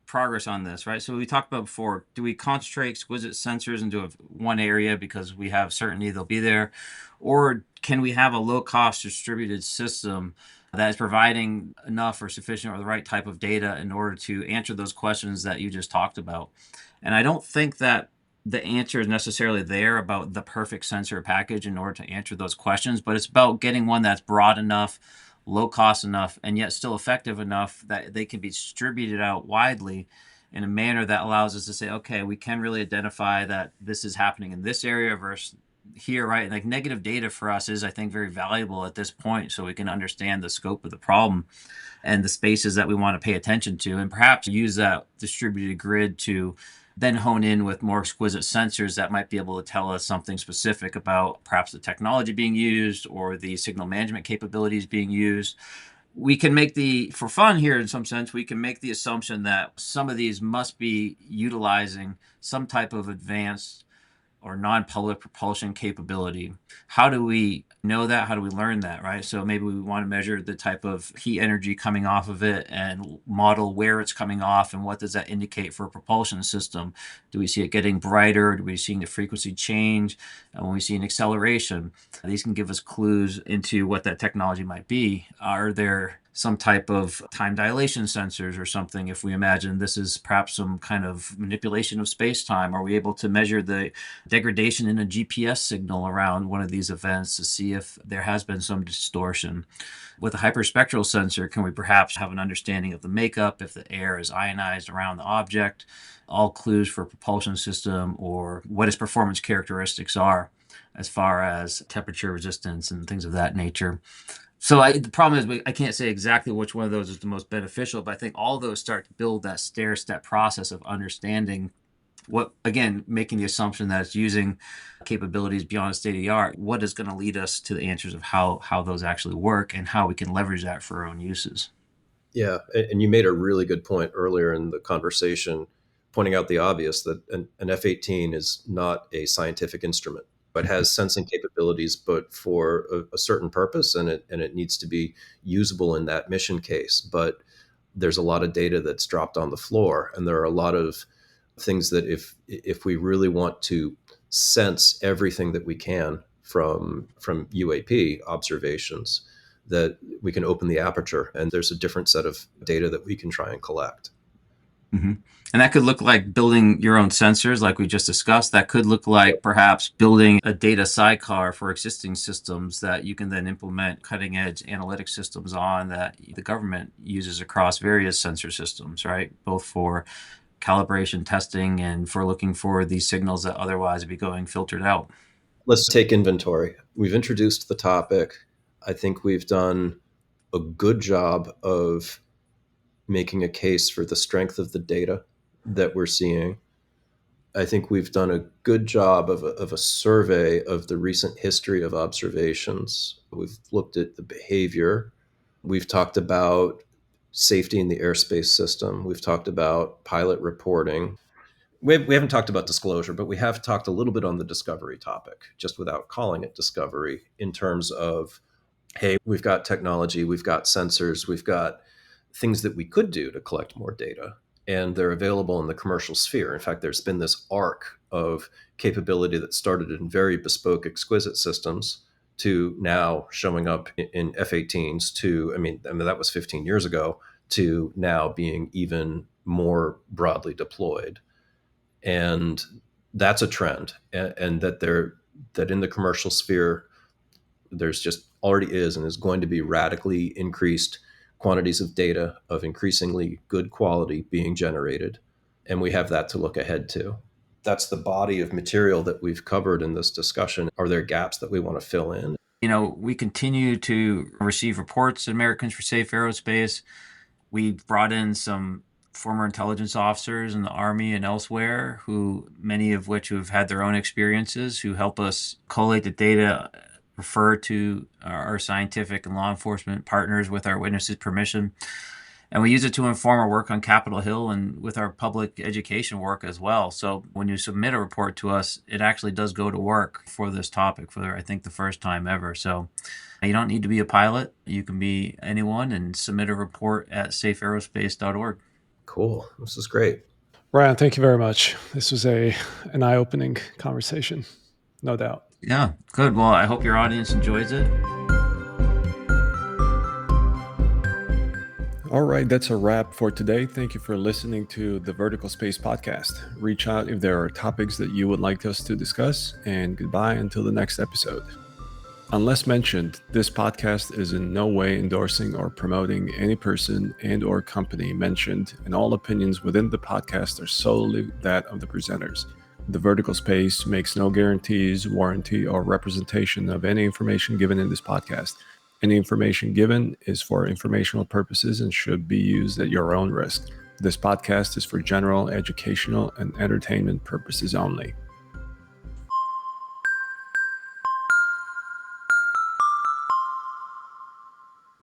progress on this, right? So we talked about before, do we concentrate exquisite sensors into one area because we have certainty they'll be there? Or can we have a low cost distributed system that is providing enough or sufficient or the right type of data in order to answer those questions that you just talked about? And I don't think that the answer is necessarily there about the perfect sensor package in order to answer those questions, but it's about getting one that's broad enough, low cost enough, and yet still effective enough that they can be distributed out widely in a manner that allows us to say, okay, we can really identify that this is happening in this area versus here, right? Like negative data for us is, I think, very valuable at this point, so we can understand the scope of the problem and the spaces that we want to pay attention to, and perhaps use that distributed grid to then hone in with more exquisite sensors that might be able to tell us something specific about perhaps the technology being used or the signal management capabilities being used. We can for fun here in some sense, we can make the assumption that some of these must be utilizing some type of advanced or non-public propulsion capability. How do we know that? How do we learn that, right? So maybe we want to measure the type of heat energy coming off of it and model where it's coming off and what does that indicate for a propulsion system. Do we see it getting brighter? Do we see the frequency change? And when we see an acceleration, these can give us clues into what that technology might be. Are there some type of time dilation sensors or something? If we imagine this is perhaps some kind of manipulation of space-time, are we able to measure the degradation in a GPS signal around one of these events to see if there has been some distortion? With a hyperspectral sensor, can we perhaps have an understanding of the makeup, if the air is ionized around the object? All clues for a propulsion system or what its performance characteristics are as far as temperature resistance and things of that nature. So the problem is I can't say exactly which one of those is the most beneficial, but I think all those start to build that stair-step process of understanding what, again, making the assumption that it's using capabilities beyond state of the art, what is going to lead us to the answers of how those actually work and how we can leverage that for our own uses. Yeah, and you made a really good point earlier in the conversation, pointing out the obvious that an F-18 is not a scientific instrument. It has sensing capabilities, but for a certain purpose, and it needs to be usable in that mission case. But there's a lot of data that's dropped on the floor, and there are a lot of things that if we really want to sense everything that we can from UAP observations, that we can open the aperture and there's a different set of data that we can try and collect. Mm-hmm. And that could look like building your own sensors, like we just discussed. That could look like perhaps building a data sidecar for existing systems that you can then implement cutting edge analytic systems on that the government uses across various sensor systems, right? Both for calibration testing and for looking for these signals that otherwise would be going filtered out. Let's take inventory. We've introduced the topic. I think we've done a good job of making a case for the strength of the data that we're seeing. I think we've done a good job of a survey of the recent history of observations. We've looked at the behavior. We've talked about safety in the airspace system. We've talked about pilot reporting. We haven't talked about disclosure, but we have talked a little bit on the discovery topic, just without calling it discovery, in terms of, hey, we've got technology, we've got sensors, we've got things that we could do to collect more data, and they're available in the commercial sphere. In fact, there's been this arc of capability that started in very bespoke, exquisite systems to now showing up in F-18s to, I mean, that was 15 years ago, to now being even more broadly deployed. And that's a trend, and that in the commercial sphere, there's just already is and is going to be radically increased quantities of data of increasingly good quality being generated. And we have that to look ahead to. That's the body of material that we've covered in this discussion. Are there gaps that we want to fill in? We continue to receive reports at Americans for Safe Aerospace. We brought in some former intelligence officers in the Army and elsewhere, many of which have had their own experiences, who help us collate the data, refer to our scientific and law enforcement partners with our witnesses' permission. And we use it to inform our work on Capitol Hill and with our public education work as well. So when you submit a report to us, it actually does go to work for this topic for, I think, the first time ever. So you don't need to be a pilot. You can be anyone and submit a report at safeaerospace.org. Cool. This is great. Ryan, thank you very much. This was an eye-opening conversation, no doubt. Yeah, good. Well, I hope your audience enjoys it. All right, that's a wrap for today. Thank you for listening to the Vertical Space Podcast. Reach out if there are topics that you would like us to discuss, and goodbye until the next episode. Unless mentioned, this podcast is in no way endorsing or promoting any person and or company mentioned, and all opinions within the podcast are solely that of the presenters. The Vertical Space makes no guarantees, warranty, or representation of any information given in this podcast. Any information given is for informational purposes and should be used at your own risk. This podcast is for general, educational, and entertainment purposes only.